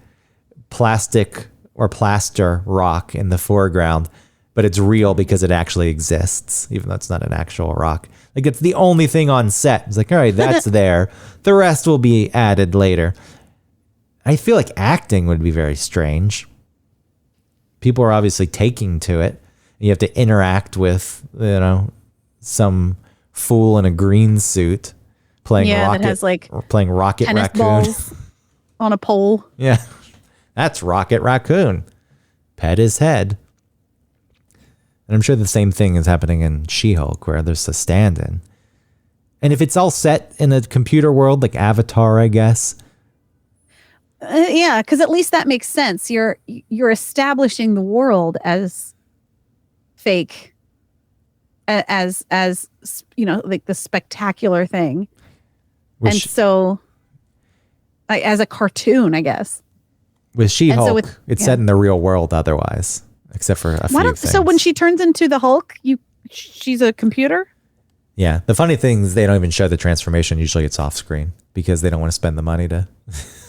plastic or plaster rock in the foreground, but it's real because it actually exists, even though it's not an actual rock. Like it's the only thing on set. It's like, all right, that's there. The rest will be added later. I feel like acting would be very strange. People are obviously taking to it. You have to interact with, some fool in a green suit playing Rocket. That has like playing Rocket tennis Raccoon. balls on a pole. Yeah, that's Rocket Raccoon. Pet his head. And I'm sure the same thing is happening in She-Hulk, where there's a stand-in. And if it's all set in a computer world like Avatar, I guess. Yeah, because at least that makes sense. You're establishing the world as fake, as like the spectacular thing, and so like as a cartoon, I guess. With She-Hulk, so it's set in the real world otherwise, except for a few things. So when she turns into the Hulk, she's a computer? Yeah. The funny thing is they don't even show the transformation. Usually it's off screen because they don't want to spend the money to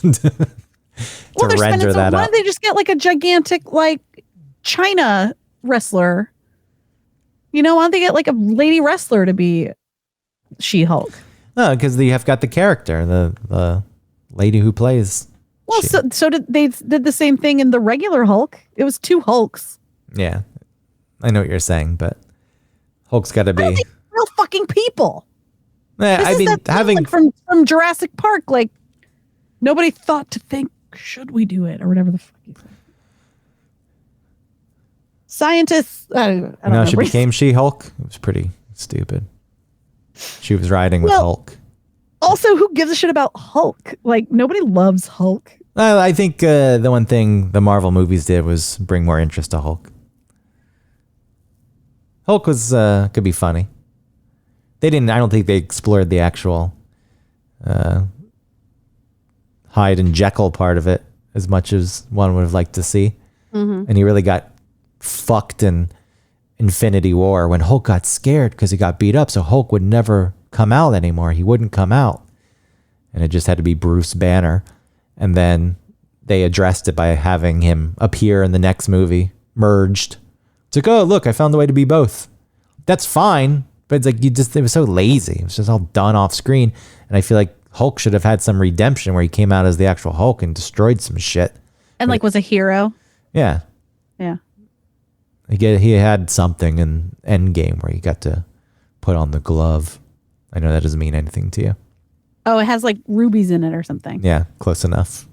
render that up. Why don't they just get like a gigantic like China wrestler? Why don't they get like a lady wrestler to be She-Hulk? No, because you have got the character, the lady who plays. Well, so did the same thing in the regular Hulk. It was 2 Hulks. Yeah. I know what you're saying, but Hulk's got to be real fucking people. I mean, having from Jurassic Park, like nobody thought to think, should we do it or whatever the fuck you said. Scientists, I don't know. She became She-Hulk. It was pretty stupid. She was riding with Hulk. Also, who gives a shit about Hulk? Like nobody loves Hulk. I think the one thing the Marvel movies did was bring more interest to Hulk. Hulk was could be funny. They didn't. I don't think they explored the actual Hyde and Jekyll part of it as much as one would have liked to see. Mm-hmm. And he really got fucked in Infinity War when Hulk got scared because he got beat up. So Hulk would never come out anymore. He wouldn't come out, and it just had to be Bruce Banner. And then they addressed it by having him appear in the next movie, merged. It's like, oh, look, I found a way to be both. That's fine. But it's like, it was so lazy. It was just all done off screen. And I feel like Hulk should have had some redemption where he came out as the actual Hulk and destroyed some shit. And was a hero. Yeah. Yeah. He had something in Endgame where he got to put on the glove. I know that doesn't mean anything to you. Oh, it has like rubies in it or something. Yeah, close enough.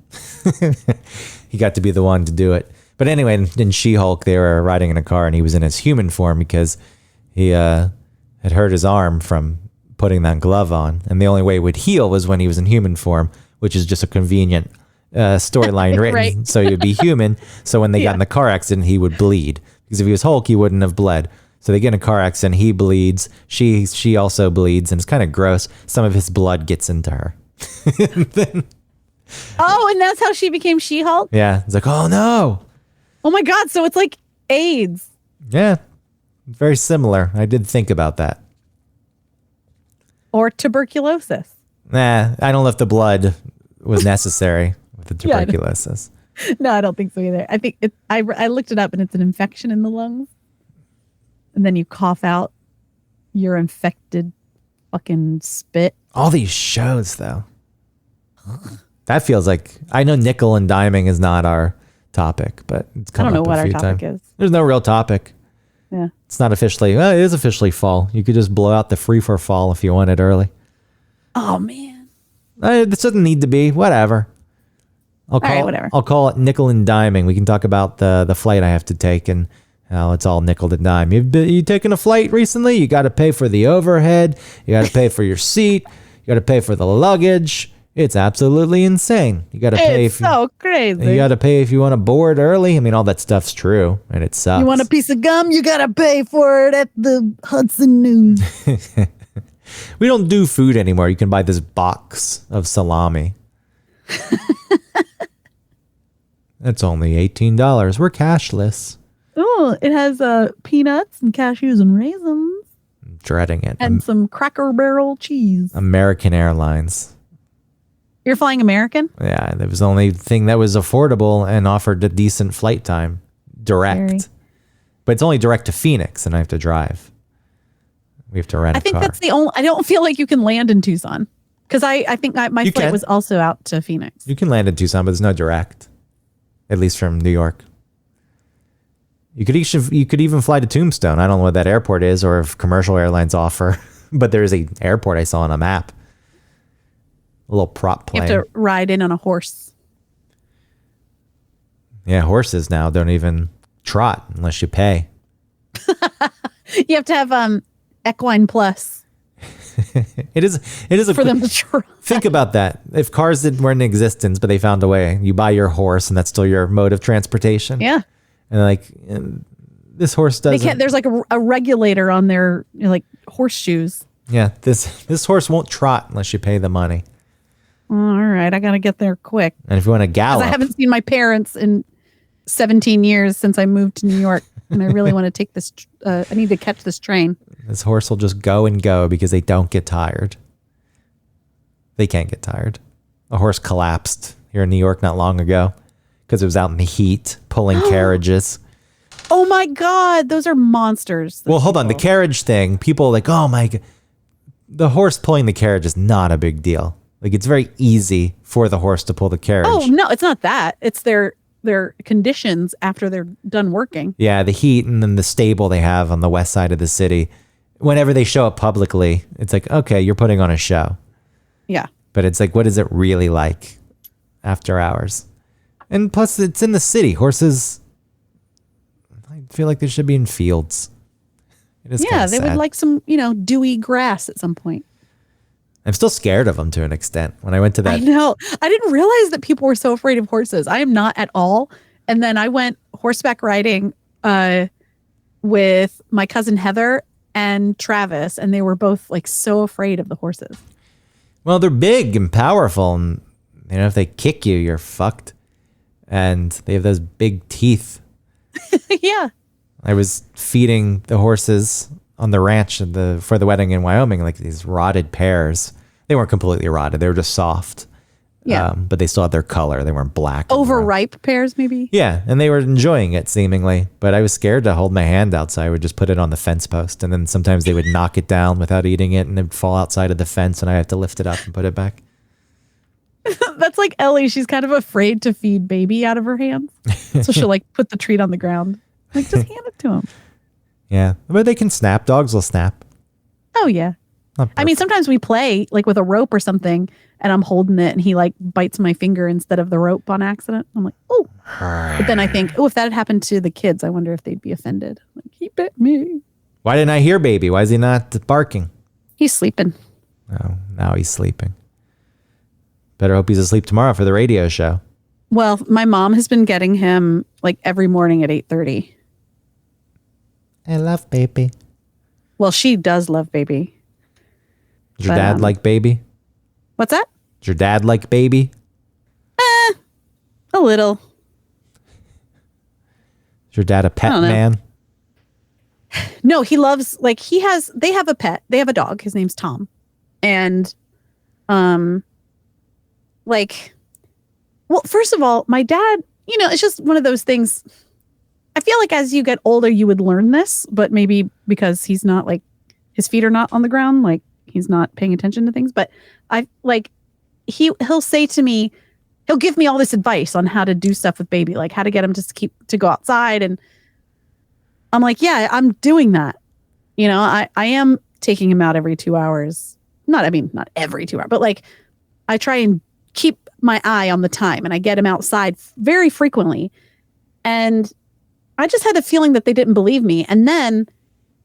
He got to be the one to do it. But anyway, in She-Hulk, they were riding in a car and he was in his human form because he had hurt his arm from putting that glove on. And the only way it would heal was when he was in human form, which is just a convenient storyline written. Right. So he would be human. So when they got in the car accident, he would bleed. Because if he was Hulk, he wouldn't have bled. So they get in a car accident, he bleeds, she also bleeds, and it's kind of gross. Some of his blood gets into her. And that's how she became She-Hulk? Yeah, it's like, oh no. Oh my God, so it's like AIDS. Yeah, very similar. I did think about that. Or tuberculosis. Nah, I don't know if the blood was necessary with the tuberculosis. No, I don't think so either. I think I looked it up and it's an infection in the lungs. And then you cough out your infected fucking spit. All these shows, though. That feels like, I know nickel and diming is not our topic, but it's come up a few times. I don't know what our topic is. There's no real topic. Yeah. It's not officially, it is officially fall. You could just blow out the free for fall if you want it early. Oh, man. This doesn't need to be. Whatever. Whatever. I'll call it nickel and diming. We can talk about the flight I have to take and how it's all nickel and dime. You taken a flight recently? You got to pay for the overhead. You got to pay for your seat. You got to pay for the luggage. It's absolutely insane. You got to pay. It's so crazy. You got to pay if you want to board early. I mean, all that stuff's true, and it sucks. You want a piece of gum? You got to pay for it at the Hudson News. We don't do food anymore. You can buy this box of salami. That's only $18. We're cashless. Oh, it has peanuts and cashews and raisins. I'm dreading it. And some Cracker Barrel cheese. American Airlines. You're flying American? Yeah, that was the only thing that was affordable and offered a decent flight time. Direct. But it's only direct to Phoenix, and I have to drive. We have to rent a car. I think that's the only... I don't feel like you can land in Tucson. Because I think my flight was also out to Phoenix. You can land in Tucson, but there's no direct. At least from New York. You could even fly to Tombstone. I don't know what that airport is or if commercial airlines offer, but there's an airport I saw on a map. A little prop plane. You have to ride in on a horse. Yeah, horses now don't even trot unless you pay. You have to have Equine Plus. It is a for them to try. think about that. If cars weren't in existence, but they found a way, you buy your horse and that's still your mode of transportation. Yeah. And like, this horse They doesn't. can't, there's like a regulator on their like horseshoes. Yeah, this horse won't trot unless you pay the money. All right, I got to get there quick. And if you want to 'Cause gallop, I haven't seen my parents in 17 years since I moved to New York. And I really want to take this, I need to catch this train. this horse will just go and go because they don't get tired. They can't get tired. A horse collapsed here in New York not long ago because it was out in the heat pulling carriages. Oh my God, those are monsters. Well, hold on. The carriage thing, people are like, oh my God. The horse pulling the carriage is not a big deal. Like, it's very easy for the horse to pull the carriage. Oh, no, it's not that. It's their conditions after they're done working. Yeah, the heat and then the stable they have on the west side of the city. Whenever they show up publicly, it's like, okay, you're putting on a show. Yeah. But it's like, what is it really like after hours? And plus, it's in the city. Horses, I feel like they should be in fields. It is Yeah, kinda they sad. would like some, dewy grass at some point. I'm still scared of them to an extent. When I went to I that, know. I didn't realize that people were so afraid of horses. I am not at all. And then I went horseback riding with my cousin Heather and Travis, and they were both like so afraid of the horses. well, they're big and powerful, and if they kick you, you're fucked. And they have those big teeth. Yeah. I was feeding the horses on the ranch for the wedding in Wyoming, like these rotted pears. They weren't completely rotted; they were just soft. Yeah. But they still had their color. They weren't black. and brown. Overripe pears, maybe. Yeah, and they were enjoying it seemingly, but I was scared to hold my hand out, so I would just put it on the fence post, and then sometimes they would knock it down without eating it, and it'd fall outside of the fence, and I have to lift it up and put it back. That's like Ellie. She's kind of afraid to feed baby out of her hands. So she'll like put the treat on the ground. Like, just hand it to him. Yeah, but they can snap. Dogs will snap. Oh, yeah. Not I mean, sometimes we play like with a rope or something and I'm holding it and he like bites my finger instead of the rope on accident. I'm like, oh. But then I think, oh, if that had happened to the kids, I wonder if they'd be offended. Like, he bit me. Why didn't I hear baby? Why is he not barking? He's sleeping. Oh, now he's sleeping. Better hope he's asleep tomorrow for the radio show. Well, my mom has been getting him like every morning at 8:30. I love baby. Well, she does love baby. Does your But, dad like baby? What's that? Does your dad like baby? A little. Is your dad a pet I don't know. man? No, he loves like they have a pet. They have a dog. His name's Tom. And like well, first of all, my dad, it's just one of those things. I feel like as you get older you would learn this, but maybe because he's not like his feet are not on the ground, like he's not paying attention to things, but I like he'll say to me, he'll give me all this advice on how to do stuff with baby, like how to get him to go outside, and I'm like, yeah, I'm doing that. I am taking him out every 2 hours. Not every 2 hours, but like I try and keep my eye on the time and I get him outside very frequently. And I just had a feeling that they didn't believe me. And then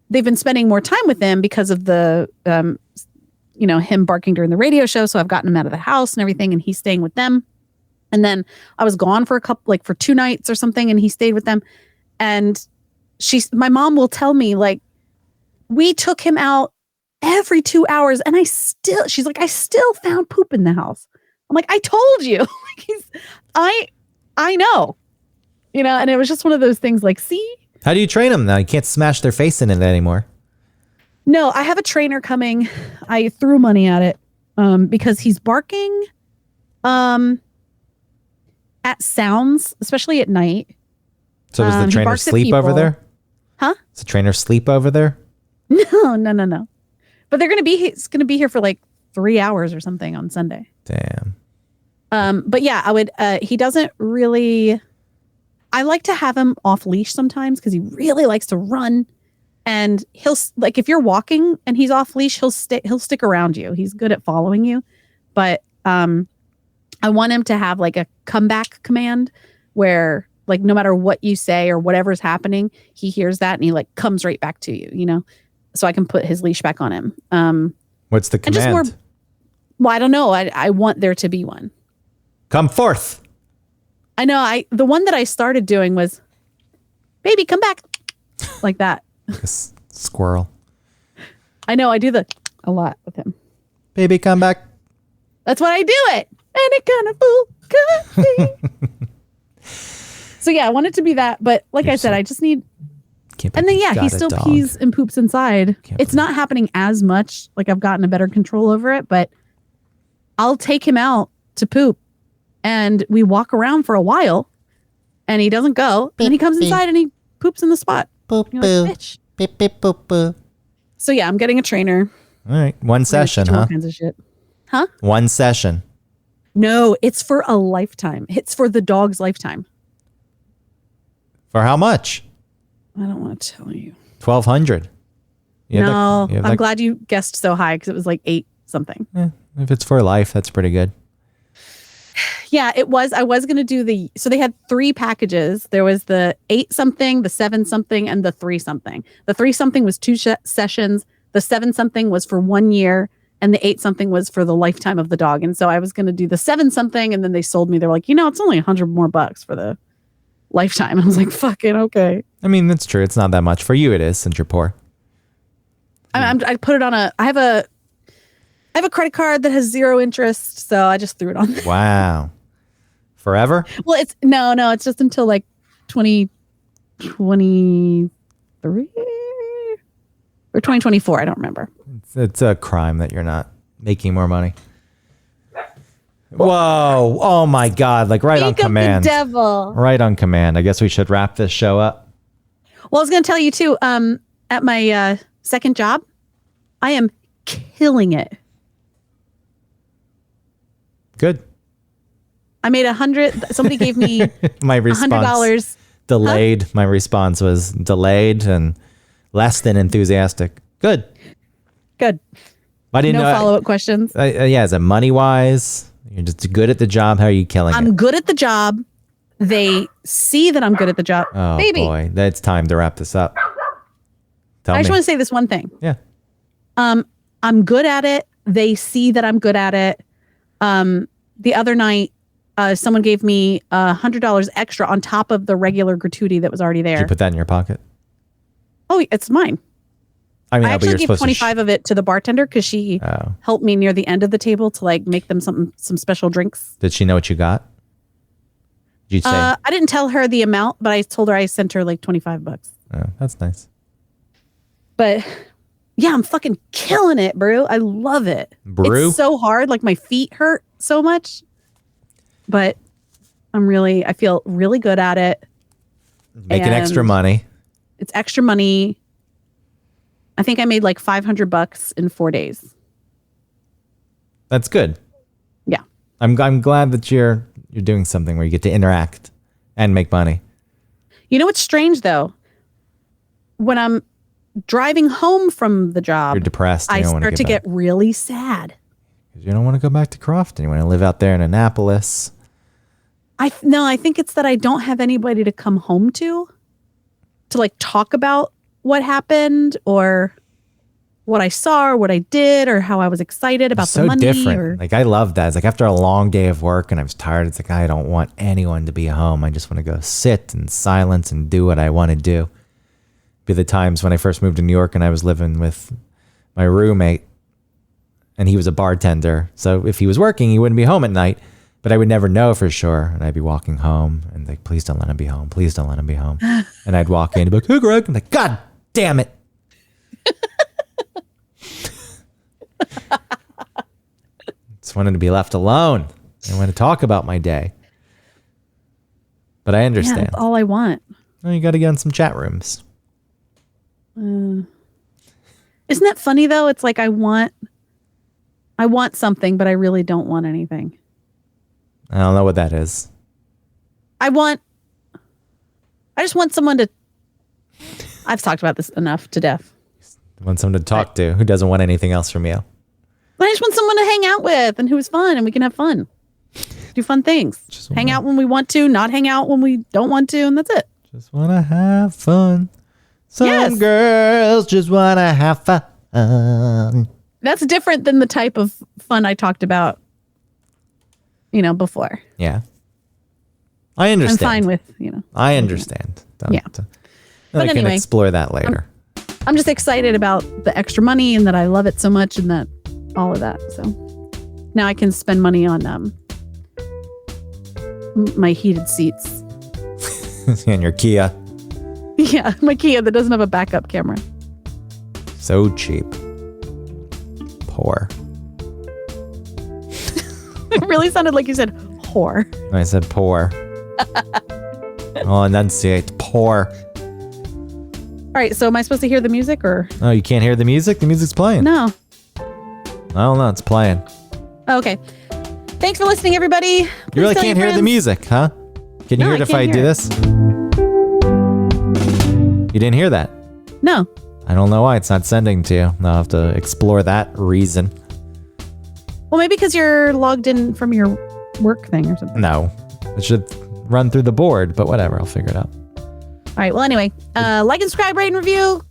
they've been spending more time with him because of the, him barking during the radio show. So I've gotten him out of the house and everything, and he's staying with them. And then I was gone for for 2 nights or something, and he stayed with them. And my mom will tell me, like, we took him out every 2 hours and she's like, I still found poop in the house. I'm like, I told you. I know, and it was just one of those things like, see? How do you train them now? You can't smash their face in it anymore. No, I have a trainer coming. I threw money at it because he's barking at sounds, especially at night. So does the He trainer barks at sleep over people. there? Huh? Does the trainer sleep over there? No. But he's going to be here for like 3 hours or something on Sunday. Damn. But yeah, he doesn't really, I like to have him off leash sometimes because he really likes to run, and he'll like, if you're walking and he's off leash, he'll stick around you. He's good at following you. But, I want him to have like a comeback command where like, no matter what you say or whatever's happening, he hears that and he like comes right back to you, so I can put his leash back on him. What's the And just command? more. Well, I don't know. I want there to be one. Come forth. I know. The one that I started doing was, baby, come back, like that. Like a squirrel. I know. I do a lot with him. Baby, come back. That's why I do it. Any kind of fool could be. So yeah, I want it to be that. But like I said, I just need. Can't And then believe you yeah, got he a still dog. pees and poops inside. Can't It's believe not happening as much. Like I've gotten a better control over it, but I'll take him out to poop and we walk around for a while and he doesn't go. And then he comes inside and he poops in the spot. Boop, You're like, bitch. Beep, beep, boop, boop. So yeah, I'm getting a trainer. All right. One session, All huh? kinds of shit. One session. No, it's for a lifetime. It's for the dog's lifetime. For how much? I don't want to tell you. 1,200. No, I'm glad you guessed so high because it was like 8 something. If it's for life, that's pretty good. Yeah, it was. I was going to do so they had 3 packages. There was the 8 something, the 7 something, and the 3 something. The 3 something was 2 sessions. The 7 something was for 1 year. And the 8 something was for the lifetime of the dog. And so I was going to do the 7 something. And then they sold me. They're like, it's only $100 more for the lifetime. I was like, fucking okay. I mean, that's true. It's not that much. For you, it is, since you're poor. I put it on I have a credit card that has 0 interest. So I just threw it on there. Wow. Forever? Well, it's just until like 2023 or 2024. I don't remember. It's a crime that you're not making more money. Whoa. Oh my God. Like right on Speak of command. the devil. Right on command. I guess we should wrap this show up. Well, I was going to tell you too, at my second job, I am killing it. Good. I made 100. Somebody gave me My response. $100. Delayed. My response was delayed and less than enthusiastic. Good. Good. I didn't No know. follow-up questions. Yeah. Is it money wise? You're just good at the job. How are you killing I'm it? good at the job. They see that I'm good at the job. Oh Baby, boy. It's time to wrap this up. Tell I me. just want to say this one thing. Yeah. I'm good at it. They see that I'm good at it. The other night, someone gave me $100 extra on top of the regular gratuity that was already Did there. you put that in your pocket? Oh, it's mine. I mean, I no, but actually you're gave supposed 25 of it to the bartender because she Oh. helped me near the end of the table to like make them some special drinks. Did she know what you got? Did you say? I didn't tell her the amount, but I told her I sent her like $25. Oh, that's nice. But yeah, I'm fucking killing it, bro. I love it. Brew? It's so hard. Like my feet hurt so much, but I feel really good at it. Making extra and money. It's extra money. I think I made like $500 in 4 days. That's good. Yeah. I'm glad that you're doing something where you get to interact and make money. You know what's strange though? When I'm driving home from the job, You're depressed. And I you don't want start to get really sad. because you don't want to go back to Crofton. You want to live out there in Annapolis. I think it's that I don't have anybody to come home to like talk about what happened or what I saw or what I did or how I was excited about It's the so money. different. Or, Like I love that. It's like after a long day of work and I was tired, it's like I don't want anyone to be home. I just want to go sit in silence and do what I want to do. Be the times when I first moved to New York and I was living with my roommate and he was a bartender. So if he was working, he wouldn't be home at night, but I would never know for sure. And I'd be walking home and like, please don't let him be home. Please don't let him be home. And I'd walk in and be like, hey, Greg. I'm like, God damn it. Just wanted to be left alone. I want to talk about my day. But I yeah, understand. that's all I want. Well, you got to get in some chat rooms. Isn't that funny though? It's like I want something, but I really don't want anything. I don't know what that is. I just want someone to. I've talked about this enough to death. I want someone to talk to who doesn't want anything else from you. But I just want someone to hang out with and who's fun and we can have fun. Do fun things. Just Hang wanna- out when we want to, not hang out when we don't want to, and that's it. Just want to have fun. Some Yes. girls just want to have fun. That's different than the type of fun I talked about, before. Yeah. I understand. I'm fine with, I understand. Yeah. I can anyway, explore that later. I'm just excited about the extra money and that I love it so much and that all of that. So now I can spend money on my heated seats. And your Kia. Yeah, my Kia that doesn't have a backup camera. So cheap. Poor. It really sounded like you said whore. I said poor. I'll enunciate. Poor. All right, so am I supposed to hear the music or? Oh, you can't hear the music? The music's playing. No. I don't know. It's playing. Okay. Thanks for listening, everybody. Please You really tell can't your hear the friends. music, huh? Can you No, hear it I if I can't do hear it. this? You didn't hear that? No. I don't know why it's not sending to you. I'll have to explore that reason. Well, maybe because you're logged in from your work thing or something. No. It should run through the board, but whatever. I'll figure it out. All right. Well, anyway, like and subscribe, rate and review.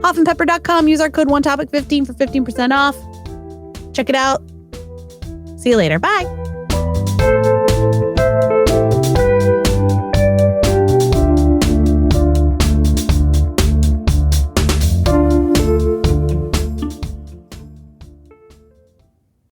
HoffandPepper.com. Use our code OneTopic15 for 15% off. Check it out. See you later. Bye.